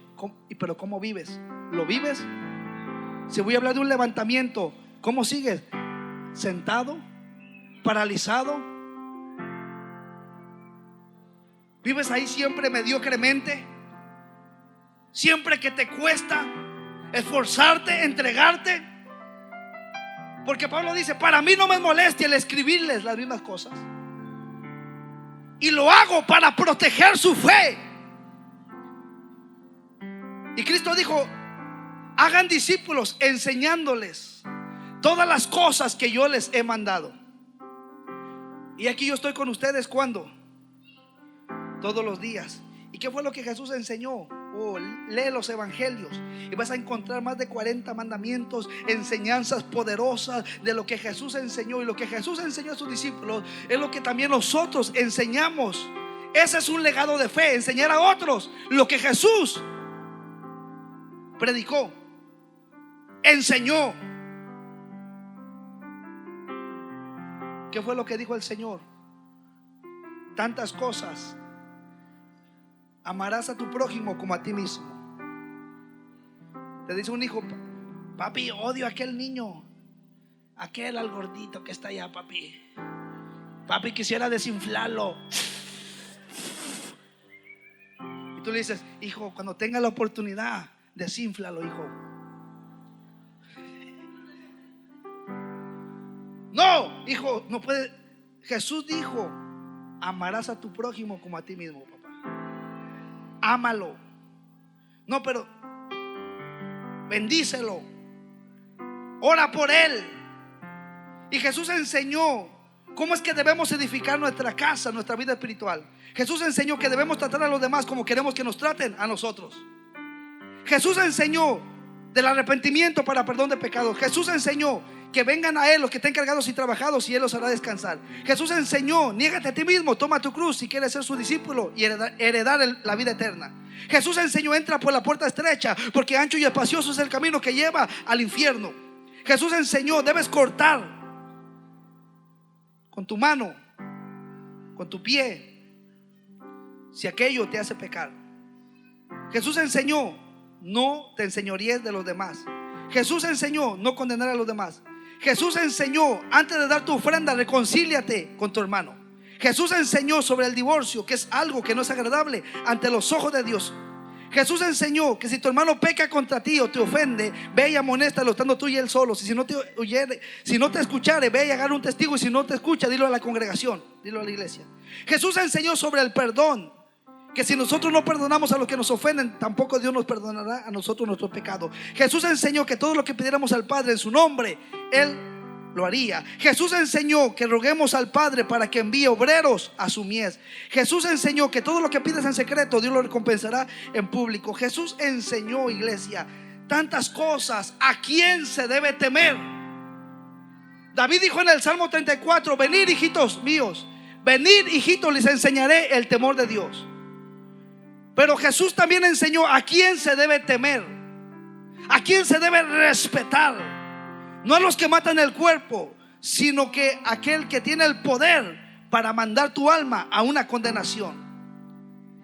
S1: pero ¿cómo vives? ¿Lo vives? Si voy a hablar de un levantamiento, ¿cómo sigues? ¿Sentado? ¿Paralizado? ¿Vives ahí siempre mediocremente? ¿Siempre que te cuesta esforzarte, entregarte? Porque Pablo dice: para mí no me molestia el escribirles las mismas cosas, y lo hago para proteger su fe. Y Cristo dijo: hagan discípulos enseñándoles todas las cosas que yo les he mandado. Y aquí yo estoy con ustedes, ¿cuándo? Todos los días. ¿Y qué fue lo que Jesús enseñó? Oh, lee los evangelios y vas a encontrar más de 40 mandamientos, enseñanzas poderosas de lo que Jesús enseñó. Y lo que Jesús enseñó a sus discípulos es lo que también nosotros enseñamos. Ese es un legado de fe, enseñar a otros lo que Jesús predicó, enseñó. ¿Qué fue lo que dijo el Señor? Tantas cosas. Amarás a tu prójimo como a ti mismo. Te dice un hijo: papi, odio a aquel niño, aquel al gordito que está allá, papi. Papi, quisiera desinflarlo. Y tú le dices: hijo, cuando tenga la oportunidad, desínflalo, hijo. No, hijo, no puede. Jesús dijo: amarás a tu prójimo como a ti mismo, papá. Ámalo. No, pero bendícelo, ora por él. Y Jesús enseñó cómo es que debemos edificar nuestra casa, nuestra vida espiritual. Jesús enseñó que debemos tratar a los demás como queremos que nos traten a nosotros. Jesús enseñó del arrepentimiento para perdón de pecados. Jesús enseñó que vengan a Él los que estén cargados y trabajados, y Él los hará descansar. Jesús enseñó: niégate a ti mismo, toma tu cruz si quieres ser su discípulo y heredar la vida eterna. Jesús enseñó: entra por la puerta estrecha, porque ancho y espacioso es el camino que lleva al infierno. Jesús enseñó: debes cortar con tu mano, con tu pie, si aquello te hace pecar. Jesús enseñó: no te enseñoríes de los demás. Jesús enseñó: no condenar a los demás. Jesús enseñó: antes de dar tu ofrenda, reconcíliate con tu hermano. Jesús enseñó sobre el divorcio, que es algo que no es agradable ante los ojos de Dios. Jesús enseñó que si tu hermano peca contra ti o te ofende, ve y amonéstalo estando tú y él solos. Y si no te escuchare, ve y agarra un testigo. Y si no te escucha, dilo a la congregación, dilo a la iglesia. Jesús enseñó sobre el perdón, que si nosotros no perdonamos a los que nos ofenden, tampoco Dios nos perdonará a nosotros nuestros pecados. Jesús enseñó que todo lo que pidiéramos al Padre en su nombre, Él lo haría. Jesús enseñó que roguemos al Padre para que envíe obreros a su mies. Jesús enseñó que todo lo que pides en secreto, Dios lo recompensará en público. Jesús enseñó, iglesia, tantas cosas. ¿A quién se debe temer? David dijo en el Salmo 34: venid, hijitos míos, venid, hijitos, les enseñaré el temor de Dios. Pero Jesús también enseñó a quién se debe temer, a quién se debe respetar. No a los que matan el cuerpo, sino que aquel que tiene el poder para mandar tu alma a una condenación.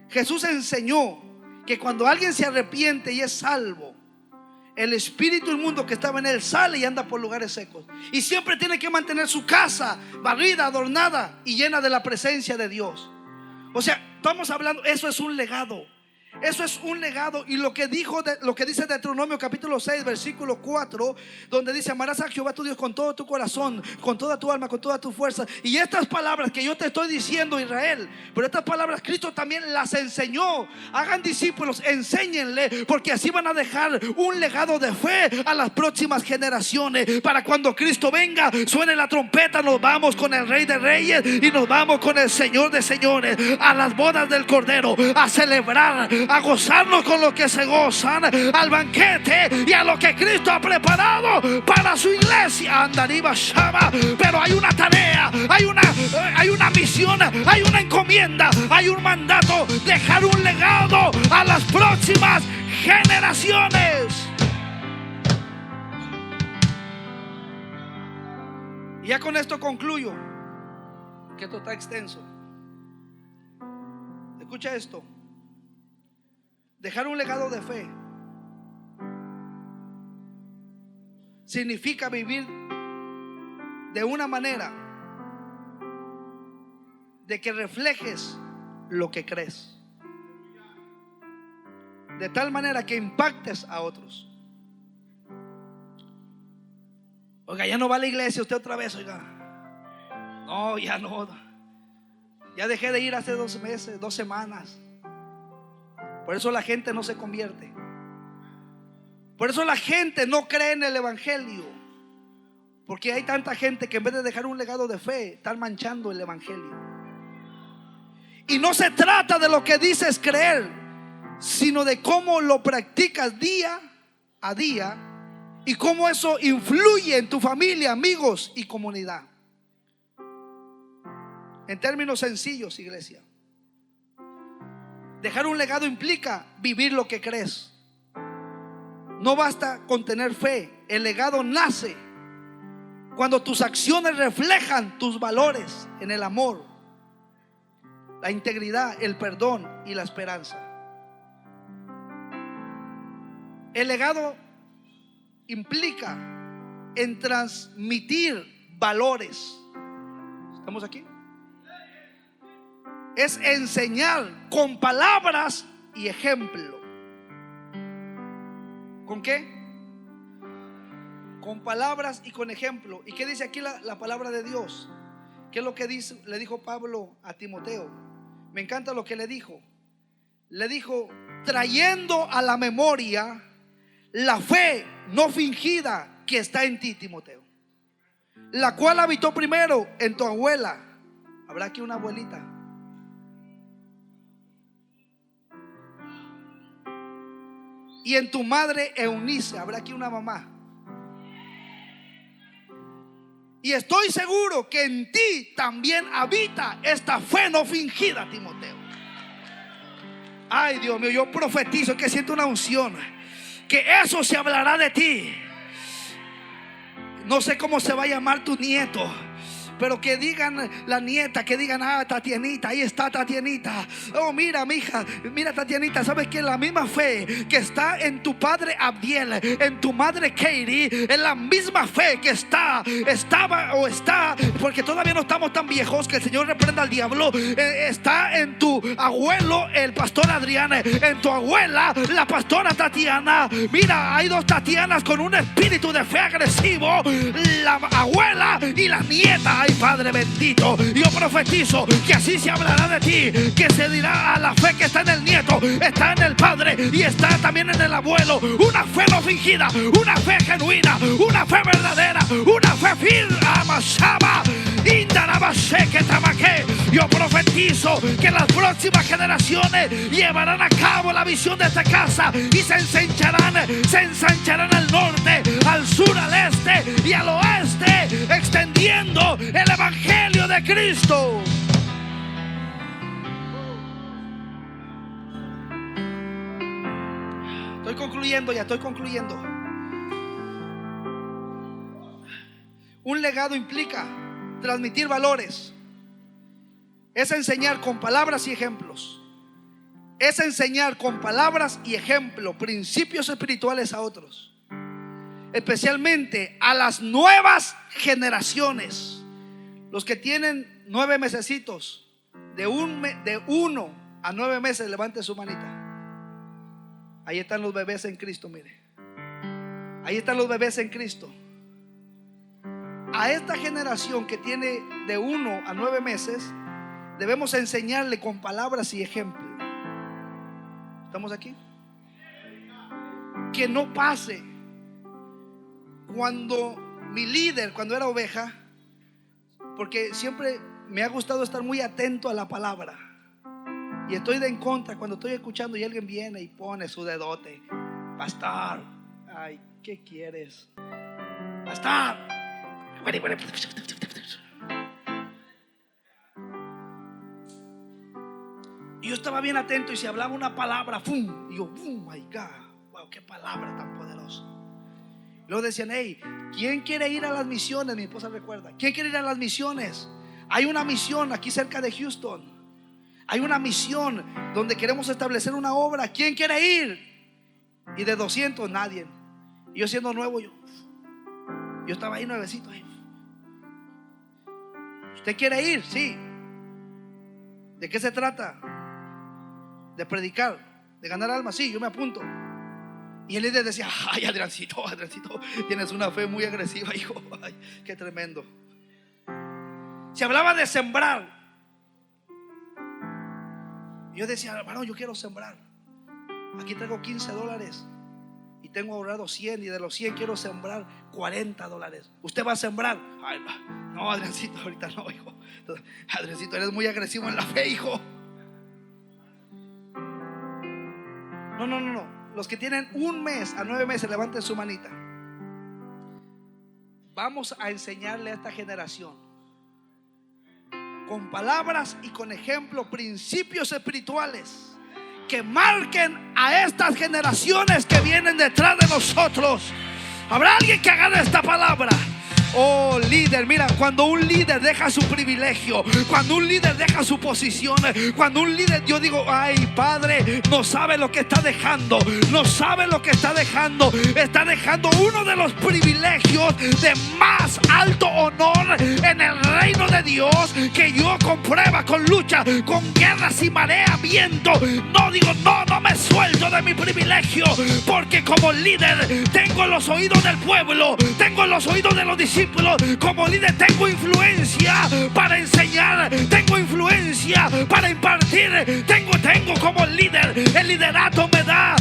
S1: Jesús enseñó que cuando alguien se arrepiente y es salvo, el espíritu inmundo que estaba en él sale y anda por lugares secos. Y siempre tiene que mantener su casa barrida, adornada y llena de la presencia de Dios. O sea, estamos hablando, eso es un legado. Eso es un legado. Y lo que dice Deuteronomio capítulo 6 versículo 4, donde dice: amarás a Jehová tu Dios con todo tu corazón, con toda tu alma, con toda tu fuerza. Y estas palabras que yo te estoy diciendo, Israel, pero estas palabras Cristo también las enseñó. Hagan discípulos, enséñenle, porque así van a dejar un legado de fe a las próximas generaciones. Para cuando Cristo venga, suene la trompeta, nos vamos con el Rey de Reyes y nos vamos con el Señor de Señores a las bodas del Cordero, a celebrar, a gozarnos con lo que se gozan, al banquete y a lo que Cristo ha preparado para su iglesia. Andariba Shama. Pero hay una tarea, hay una misión, hay una encomienda, hay un mandato: dejar un legado a las próximas generaciones. Y ya con esto concluyo, que esto está extenso. Escucha esto: dejar un legado de fe significa vivir de una manera de que reflejes lo que crees, de tal manera que impactes a otros. Oiga, ya no va a la iglesia usted otra vez. Oiga, no, ya no, ya dejé de ir hace 2 meses, 2 semanas. Por eso la gente no se convierte. Por eso la gente no cree en el evangelio. Porque hay tanta gente que en vez de dejar un legado de fe, están manchando el evangelio. Y no se trata de lo que dices creer, sino de cómo lo practicas día a día y cómo eso influye en tu familia, amigos y comunidad. En términos sencillos, iglesia, dejar un legado implica vivir lo que crees. No basta con tener fe. El legado nace cuando tus acciones reflejan tus valores en el amor, la integridad, el perdón y la esperanza. El legado implica en transmitir valores. ¿Estamos aquí? Es enseñar con palabras y ejemplo. ¿Con qué? Con palabras y con ejemplo. ¿Y qué dice aquí la palabra de Dios? ¿Qué es lo que le dijo Pablo a Timoteo? Me encanta lo que le dijo. Le dijo: trayendo a la memoria la fe no fingida que está en ti, Timoteo, la cual habitó primero en tu abuela. Habrá aquí una abuelita. Y en tu madre Eunice. Habrá aquí una mamá. Y estoy seguro que en ti también habita esta fe no fingida, Timoteo. Ay, Dios mío, yo profetizo que siento una unción, que eso se hablará de ti. No sé cómo se va a llamar tu nieto, pero que digan la nieta, que digan: ah, Tatianita, ahí está Tatianita. Oh, mira, mi hija, mira, Tatianita. ¿Sabes que la misma fe que está en tu padre Abdiel, en tu madre Katie, es la misma fe que estaba o está, porque todavía no estamos tan viejos, que el Señor reprenda al diablo, está en tu abuelo, el pastor Adrián, en tu abuela, la pastora Tatiana? Mira, hay dos Tatianas con un espíritu de fe agresivo, la abuela y la nieta. Ay, Padre bendito, yo profetizo que así se hablará de ti, que se dirá: a la fe que está en el nieto, está en el padre y está también en el abuelo. Una fe no fingida, una fe genuina, una fe verdadera, una fe firme. Amasaba, Indarabaseke Tamaque. Yo profetizo que las próximas generaciones llevarán a cabo la visión de esta casa y se ensancharán al norte, al sur, al este y al oeste, extendiendo el evangelio de Cristo. Estoy concluyendo ya, estoy concluyendo. Un legado implica transmitir valores. Es enseñar con palabras y ejemplos. Es enseñar con palabras y ejemplo principios espirituales a otros, especialmente a las nuevas generaciones. Los que tienen 9 mesecitos, de 1 a 9 meses, levante su manita. Ahí están los bebés en Cristo, mire. Ahí están los bebés en Cristo. A esta generación que tiene de 1 a 9 meses, debemos enseñarle con palabras y ejemplo. ¿Estamos aquí? Que no pase cuando mi líder, cuando era oveja, porque siempre me ha gustado estar muy atento a la palabra, y estoy de en contra cuando estoy escuchando y alguien viene y pone su dedote: pastor, ay, ¿qué quieres? Pastor. Y yo estaba bien atento, y si hablaba una palabra, ¡fum! Y yo, ¡oh my God! ¡Wow! ¡Qué palabra tan poderosa! Luego decían: hey, ¿quién quiere ir a las misiones? Mi esposa recuerda: ¿quién quiere ir a las misiones? Hay una misión aquí cerca de Houston. Hay una misión donde queremos establecer una obra. ¿Quién quiere ir? Y de 200, nadie. Y yo siendo nuevo, yo estaba ahí nuevecito. ¿Usted quiere ir? Sí. ¿De qué se trata? De predicar, de ganar almas. Sí, yo me apunto. Y el líder decía: ay, Adriancito, tienes una fe muy agresiva, hijo. Ay, qué tremendo. Se hablaba de sembrar. Yo decía: hermano, yo quiero sembrar. Aquí traigo $15 y tengo ahorrado 100, y de los 100 quiero sembrar $40. ¿Usted va a sembrar? Ay, no, Adriancito, ahorita no, hijo. Adriancito, eres muy agresivo en la fe, hijo. No. Los que tienen 1 mes a 9 meses, levanten su manita. Vamos a enseñarle a esta generación con palabras y con ejemplo principios espirituales que marquen a estas generaciones que vienen detrás de nosotros. ¿Habrá alguien que agarre esta palabra? Oh, líder, mira, cuando un líder deja su privilegio, cuando un líder deja su posición, cuando un líder, yo digo: ay, Padre, no sabe lo que está dejando, no sabe lo que está dejando. Está dejando uno de los privilegios de más alto honor en el reino de Dios, que yo con prueba, con lucha, con guerras y marea, viento, no digo: no me suelto de mi privilegio, porque como líder tengo los oídos del pueblo, tengo los oídos de los discípulos. Como líder tengo influencia para enseñar, tengo influencia para impartir, tengo como líder, el liderato me da,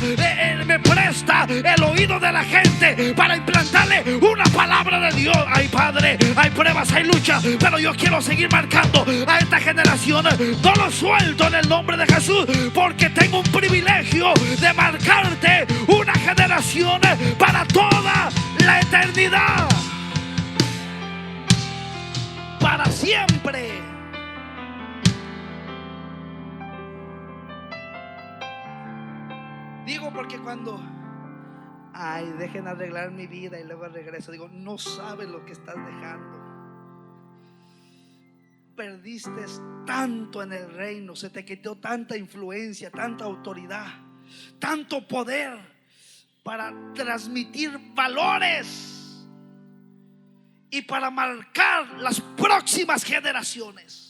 S1: me presta el oído de la gente para implantarle una palabra de Dios. Ay, Padre, hay pruebas, hay lucha, pero yo quiero seguir marcando a esta generación. No lo suelto en el nombre de Jesús, porque tengo un privilegio de marcarte una generación para toda la eternidad, para siempre. Digo porque cuando dejen arreglar mi vida y luego regreso, digo: no sabes lo que estás dejando. perdiste tanto en el reino, se te quitó tanta influencia, tanta autoridad, tanto poder para transmitir valores y para marcar las próximas generaciones.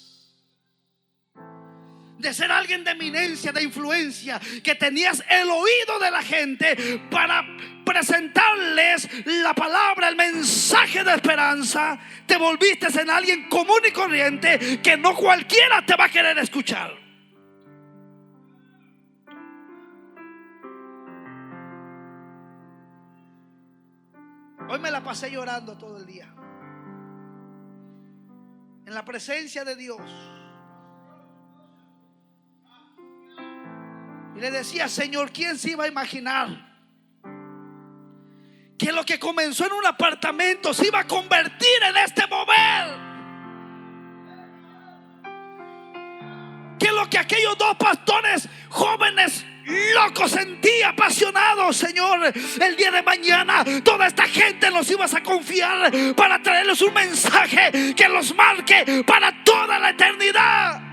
S1: De ser alguien de eminencia, de influencia, que tenías el oído de la gente para presentarles la palabra, el mensaje de esperanza, te volviste en alguien común y corriente que no cualquiera te va a querer escuchar. Hoy me la pasé llorando todo el día en la presencia de Dios. Y le decía: Señor, ¿quién se iba a imaginar que lo que comenzó en un apartamento se iba a convertir en este mover? Que lo que aquellos dos pastores jóvenes locos, sentía apasionados, Señor, el día de mañana toda esta gente nos ibas a confiar para traerles un mensaje que los marque para toda la eternidad.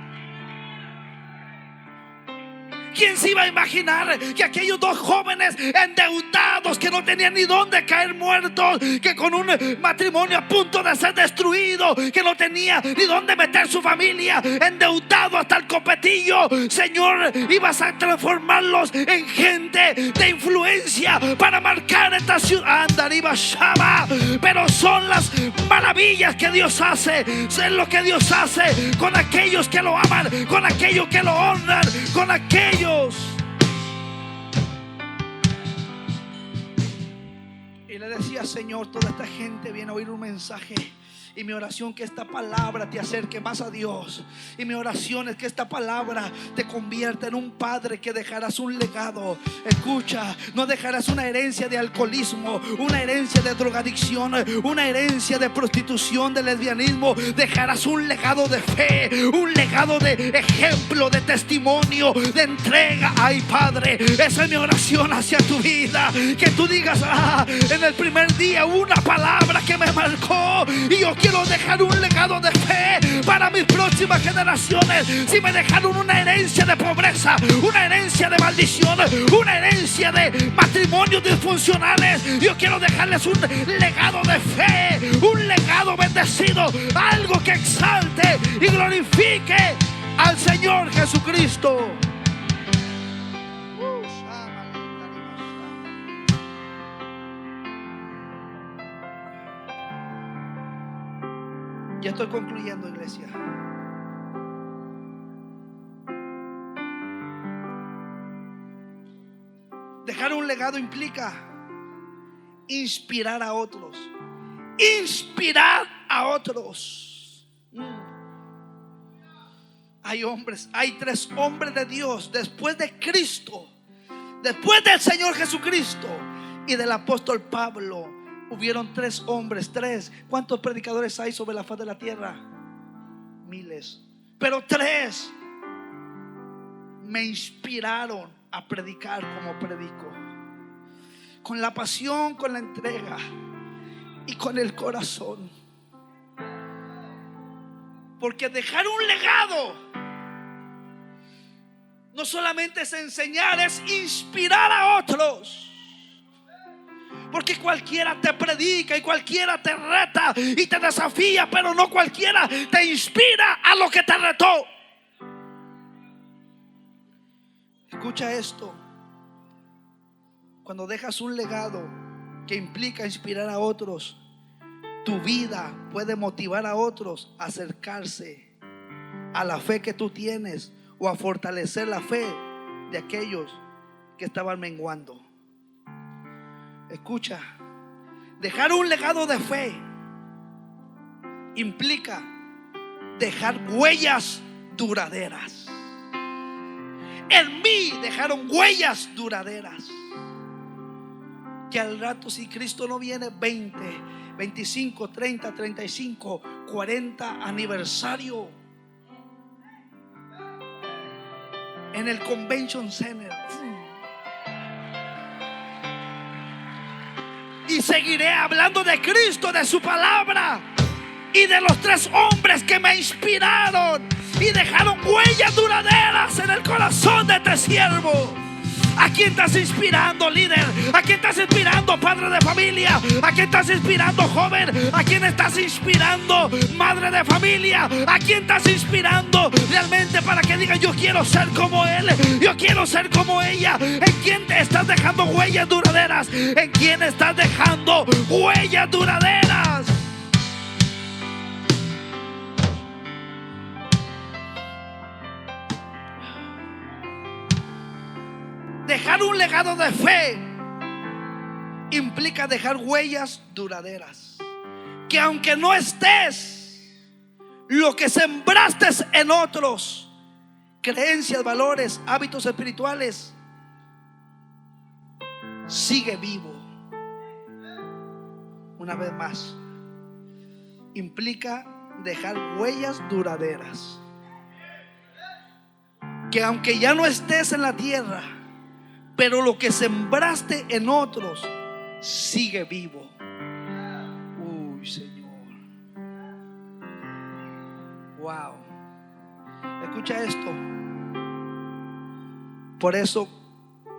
S1: ¿Quién se iba a imaginar que aquellos dos jóvenes endeudados, que no tenían ni dónde caer muertos, que con un matrimonio a punto de ser destruido, que no tenía ni dónde meter su familia, endeudado hasta el copetillo, Señor, ibas a transformarlos en gente de influencia para marcar esta ciudad? Pero son las maravillas que Dios hace, es lo que Dios hace con aquellos que lo aman, con aquellos que lo honran, con aquellos. Y le decía: Señor, toda esta gente viene a oír un mensaje. Y mi oración que esta palabra te acerque más a Dios. Y mi oración es que esta palabra te convierta en un padre que dejarás un legado. Escucha, no dejarás una herencia de alcoholismo, una herencia de drogadicción, una herencia de prostitución, de lesbianismo. Dejarás un legado de fe, un legado de ejemplo, de testimonio, de entrega. Ay, Padre, esa es mi oración hacia tu vida. Que tú digas: en el primer día una palabra que me marcó, y yo quiero dejar un legado de fe para mis próximas generaciones. Si me dejaron una herencia de pobreza, una herencia de maldición, una herencia de matrimonios disfuncionales, yo quiero dejarles un legado de fe, un legado bendecido, algo que exalte y glorifique al Señor Jesucristo. Ya estoy concluyendo, iglesia. Dejar un legado implica inspirar a otros. Inspirar a otros. Hay hombres, hay 3 hombres de Dios después de Cristo, después del Señor Jesucristo y del apóstol Pablo. Hubieron 3 hombres, 3. ¿Cuántos predicadores hay sobre la faz de la tierra? Miles. Pero 3 me inspiraron a predicar como predico, con la pasión, con la entrega y con el corazón. Porque dejar un legado no solamente es enseñar, es inspirar a otros. Porque cualquiera te predica y cualquiera te reta y te desafía, pero no cualquiera te inspira a lo que te retó. Escucha esto: cuando dejas un legado que implica inspirar a otros, tu vida puede motivar a otros a acercarse a la fe que tú tienes o a fortalecer la fe de aquellos que estaban menguando. Escucha, dejar un legado de fe implica dejar huellas duraderas. En mí dejaron huellas duraderas, que al rato, si Cristo no viene, 20, 25, 30, 35, 40 aniversario en el Convention Center, y seguiré hablando de Cristo, de su palabra, y de los 3 hombres que me inspiraron y dejaron huellas duraderas en el corazón de este siervo. ¿A quién estás inspirando, líder? ¿A quién estás inspirando, padre de familia? ¿A quién estás inspirando, joven? ¿A quién estás inspirando, madre de familia? ¿A quién estás inspirando realmente para que digan: yo quiero ser como él, yo quiero ser como ella? ¿En quién te estás dejando huellas duraderas? ¿En quién estás dejando huellas duraderas? Dejar un legado de fe implica dejar huellas duraderas. Que aunque no estés, lo que sembraste en otros, creencias, valores, hábitos espirituales, sigue vivo. Una vez más, implica dejar huellas duraderas. Que aunque ya no estés en la tierra, pero lo que sembraste en otros sigue vivo. Uy, Señor. Wow. Escucha esto. Por eso,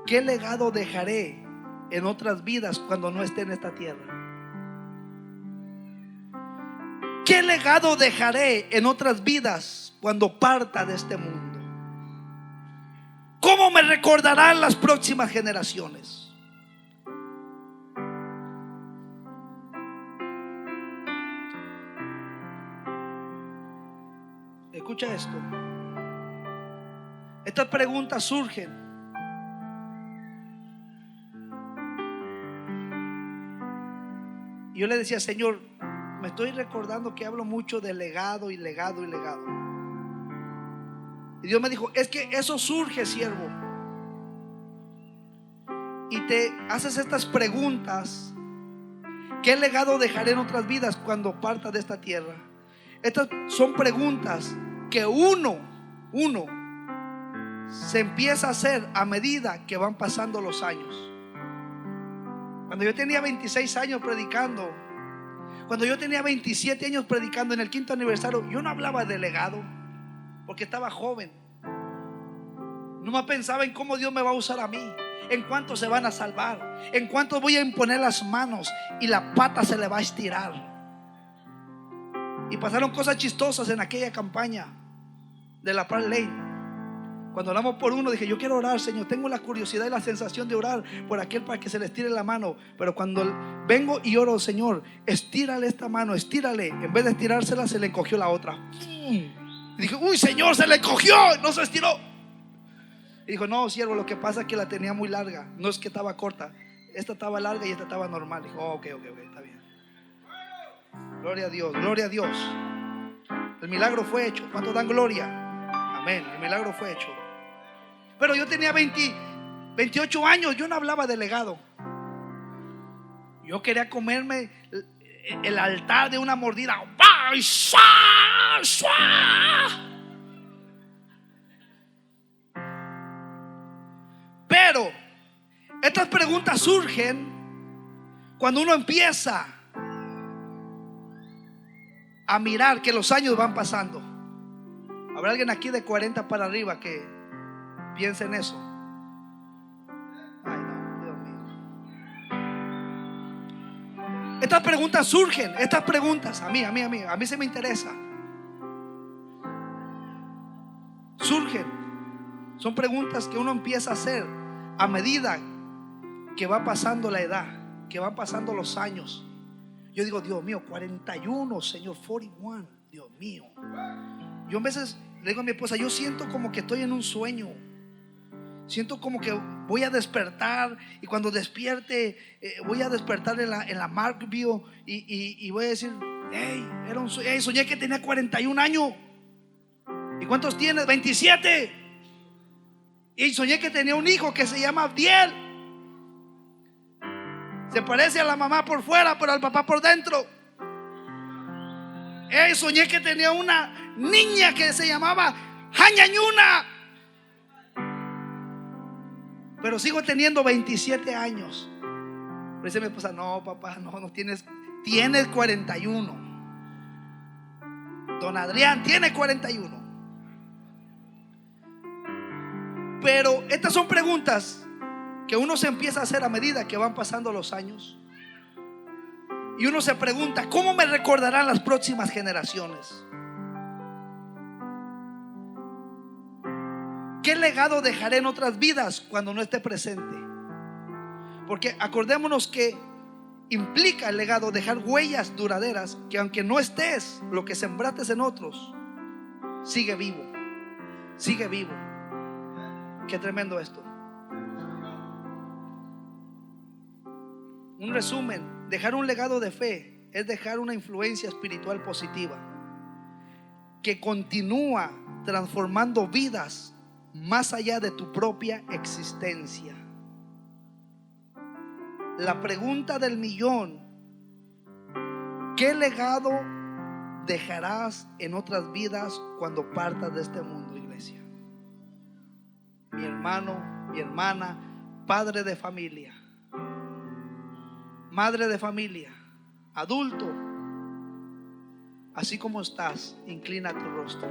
S1: ¿qué legado dejaré en otras vidas cuando no esté en esta tierra? ¿Qué legado dejaré en otras vidas cuando parta de este mundo? ¿Cómo me recordarán las próximas generaciones? Escucha esto. Estas preguntas surgen y yo le decía: Señor, me estoy recordando que hablo mucho de legado y legado y legado. Y Dios me dijo: es que eso surge, siervo, y te haces estas preguntas. ¿Qué legado dejaré en otras vidas cuando parta de esta tierra? Estas son preguntas que uno se empieza a hacer a medida que van pasando los años. Cuando yo tenía 26 años predicando, cuando yo tenía 27 años predicando en el 5º aniversario, yo no hablaba de legado, porque estaba joven. No más pensaba en cómo Dios me va a usar a mí, en cuántos se van a salvar, en cuántos voy a imponer las manos y la pata se le va a estirar. Y pasaron cosas chistosas en aquella campaña de la Park Lane. Cuando oramos por uno, dije: yo quiero orar, Señor, tengo la curiosidad y la sensación de orar por aquel para que se le estire la mano. Pero cuando vengo y oro: Señor, estírale esta mano, estírale. En vez de estirársela, se le encogió la otra. Y dije: uy, Señor, se le encogió, no se estiró. Y dijo: no, siervo, lo que pasa es que la tenía muy larga. No es que estaba corta, esta estaba larga y esta estaba normal. Dijo: ok, está bien. Gloria a Dios, gloria a Dios. El milagro fue hecho. ¿Cuántos dan gloria? Amén, el milagro fue hecho. Pero yo tenía 28 años. Yo no hablaba de legado. Yo quería comerme el altar de una mordida. Pero estas preguntas surgen cuando uno empieza a mirar que los años van pasando. ¿Habrá alguien aquí de 40 para arriba que piense en eso? Ay, no, Dios mío. Estas preguntas surgen. Estas preguntas a mí se me interesa. Surgen. Son preguntas que uno empieza a hacer a medida que va pasando la edad, que van pasando los años. Yo digo: Dios mío, 41, Señor, 41, Dios mío. Yo a veces le digo a mi esposa: yo siento como que estoy en un sueño. Siento como que voy a despertar, y cuando despierte voy a despertar en la Markville y voy a decir: hey, era un sueño. Hey, soñé que tenía 41 años. ¿Y cuántos tienes? 27. Y soñé que tenía un hijo que se llama Abdiel. Se parece a la mamá por fuera, pero al papá por dentro. Soñé que tenía una niña que se llamaba Jañañuna. Pero sigo teniendo 27 años. Pero dice mi esposa: no, papá, no tienes 41. Don Adrián tiene 41. Pero estas son preguntas que uno se empieza a hacer a medida que van pasando los años. Y uno se pregunta, ¿cómo me recordarán las próximas generaciones? ¿Qué legado dejaré en otras vidas cuando no esté presente? Porque acordémonos que implica el legado dejar huellas duraderas, que aunque no estés, lo que sembraste en otros sigue vivo. Sigue vivo. Qué tremendo esto. Un resumen: dejar un legado de fe es dejar una influencia espiritual positiva que continúa transformando vidas más allá de tu propia existencia. La pregunta del millón: ¿qué legado dejarás en otras vidas cuando partas de este mundo, iglesia? Mi hermano, mi hermana, padre de familia, madre de familia, adulto, así como estás, inclina tu rostro.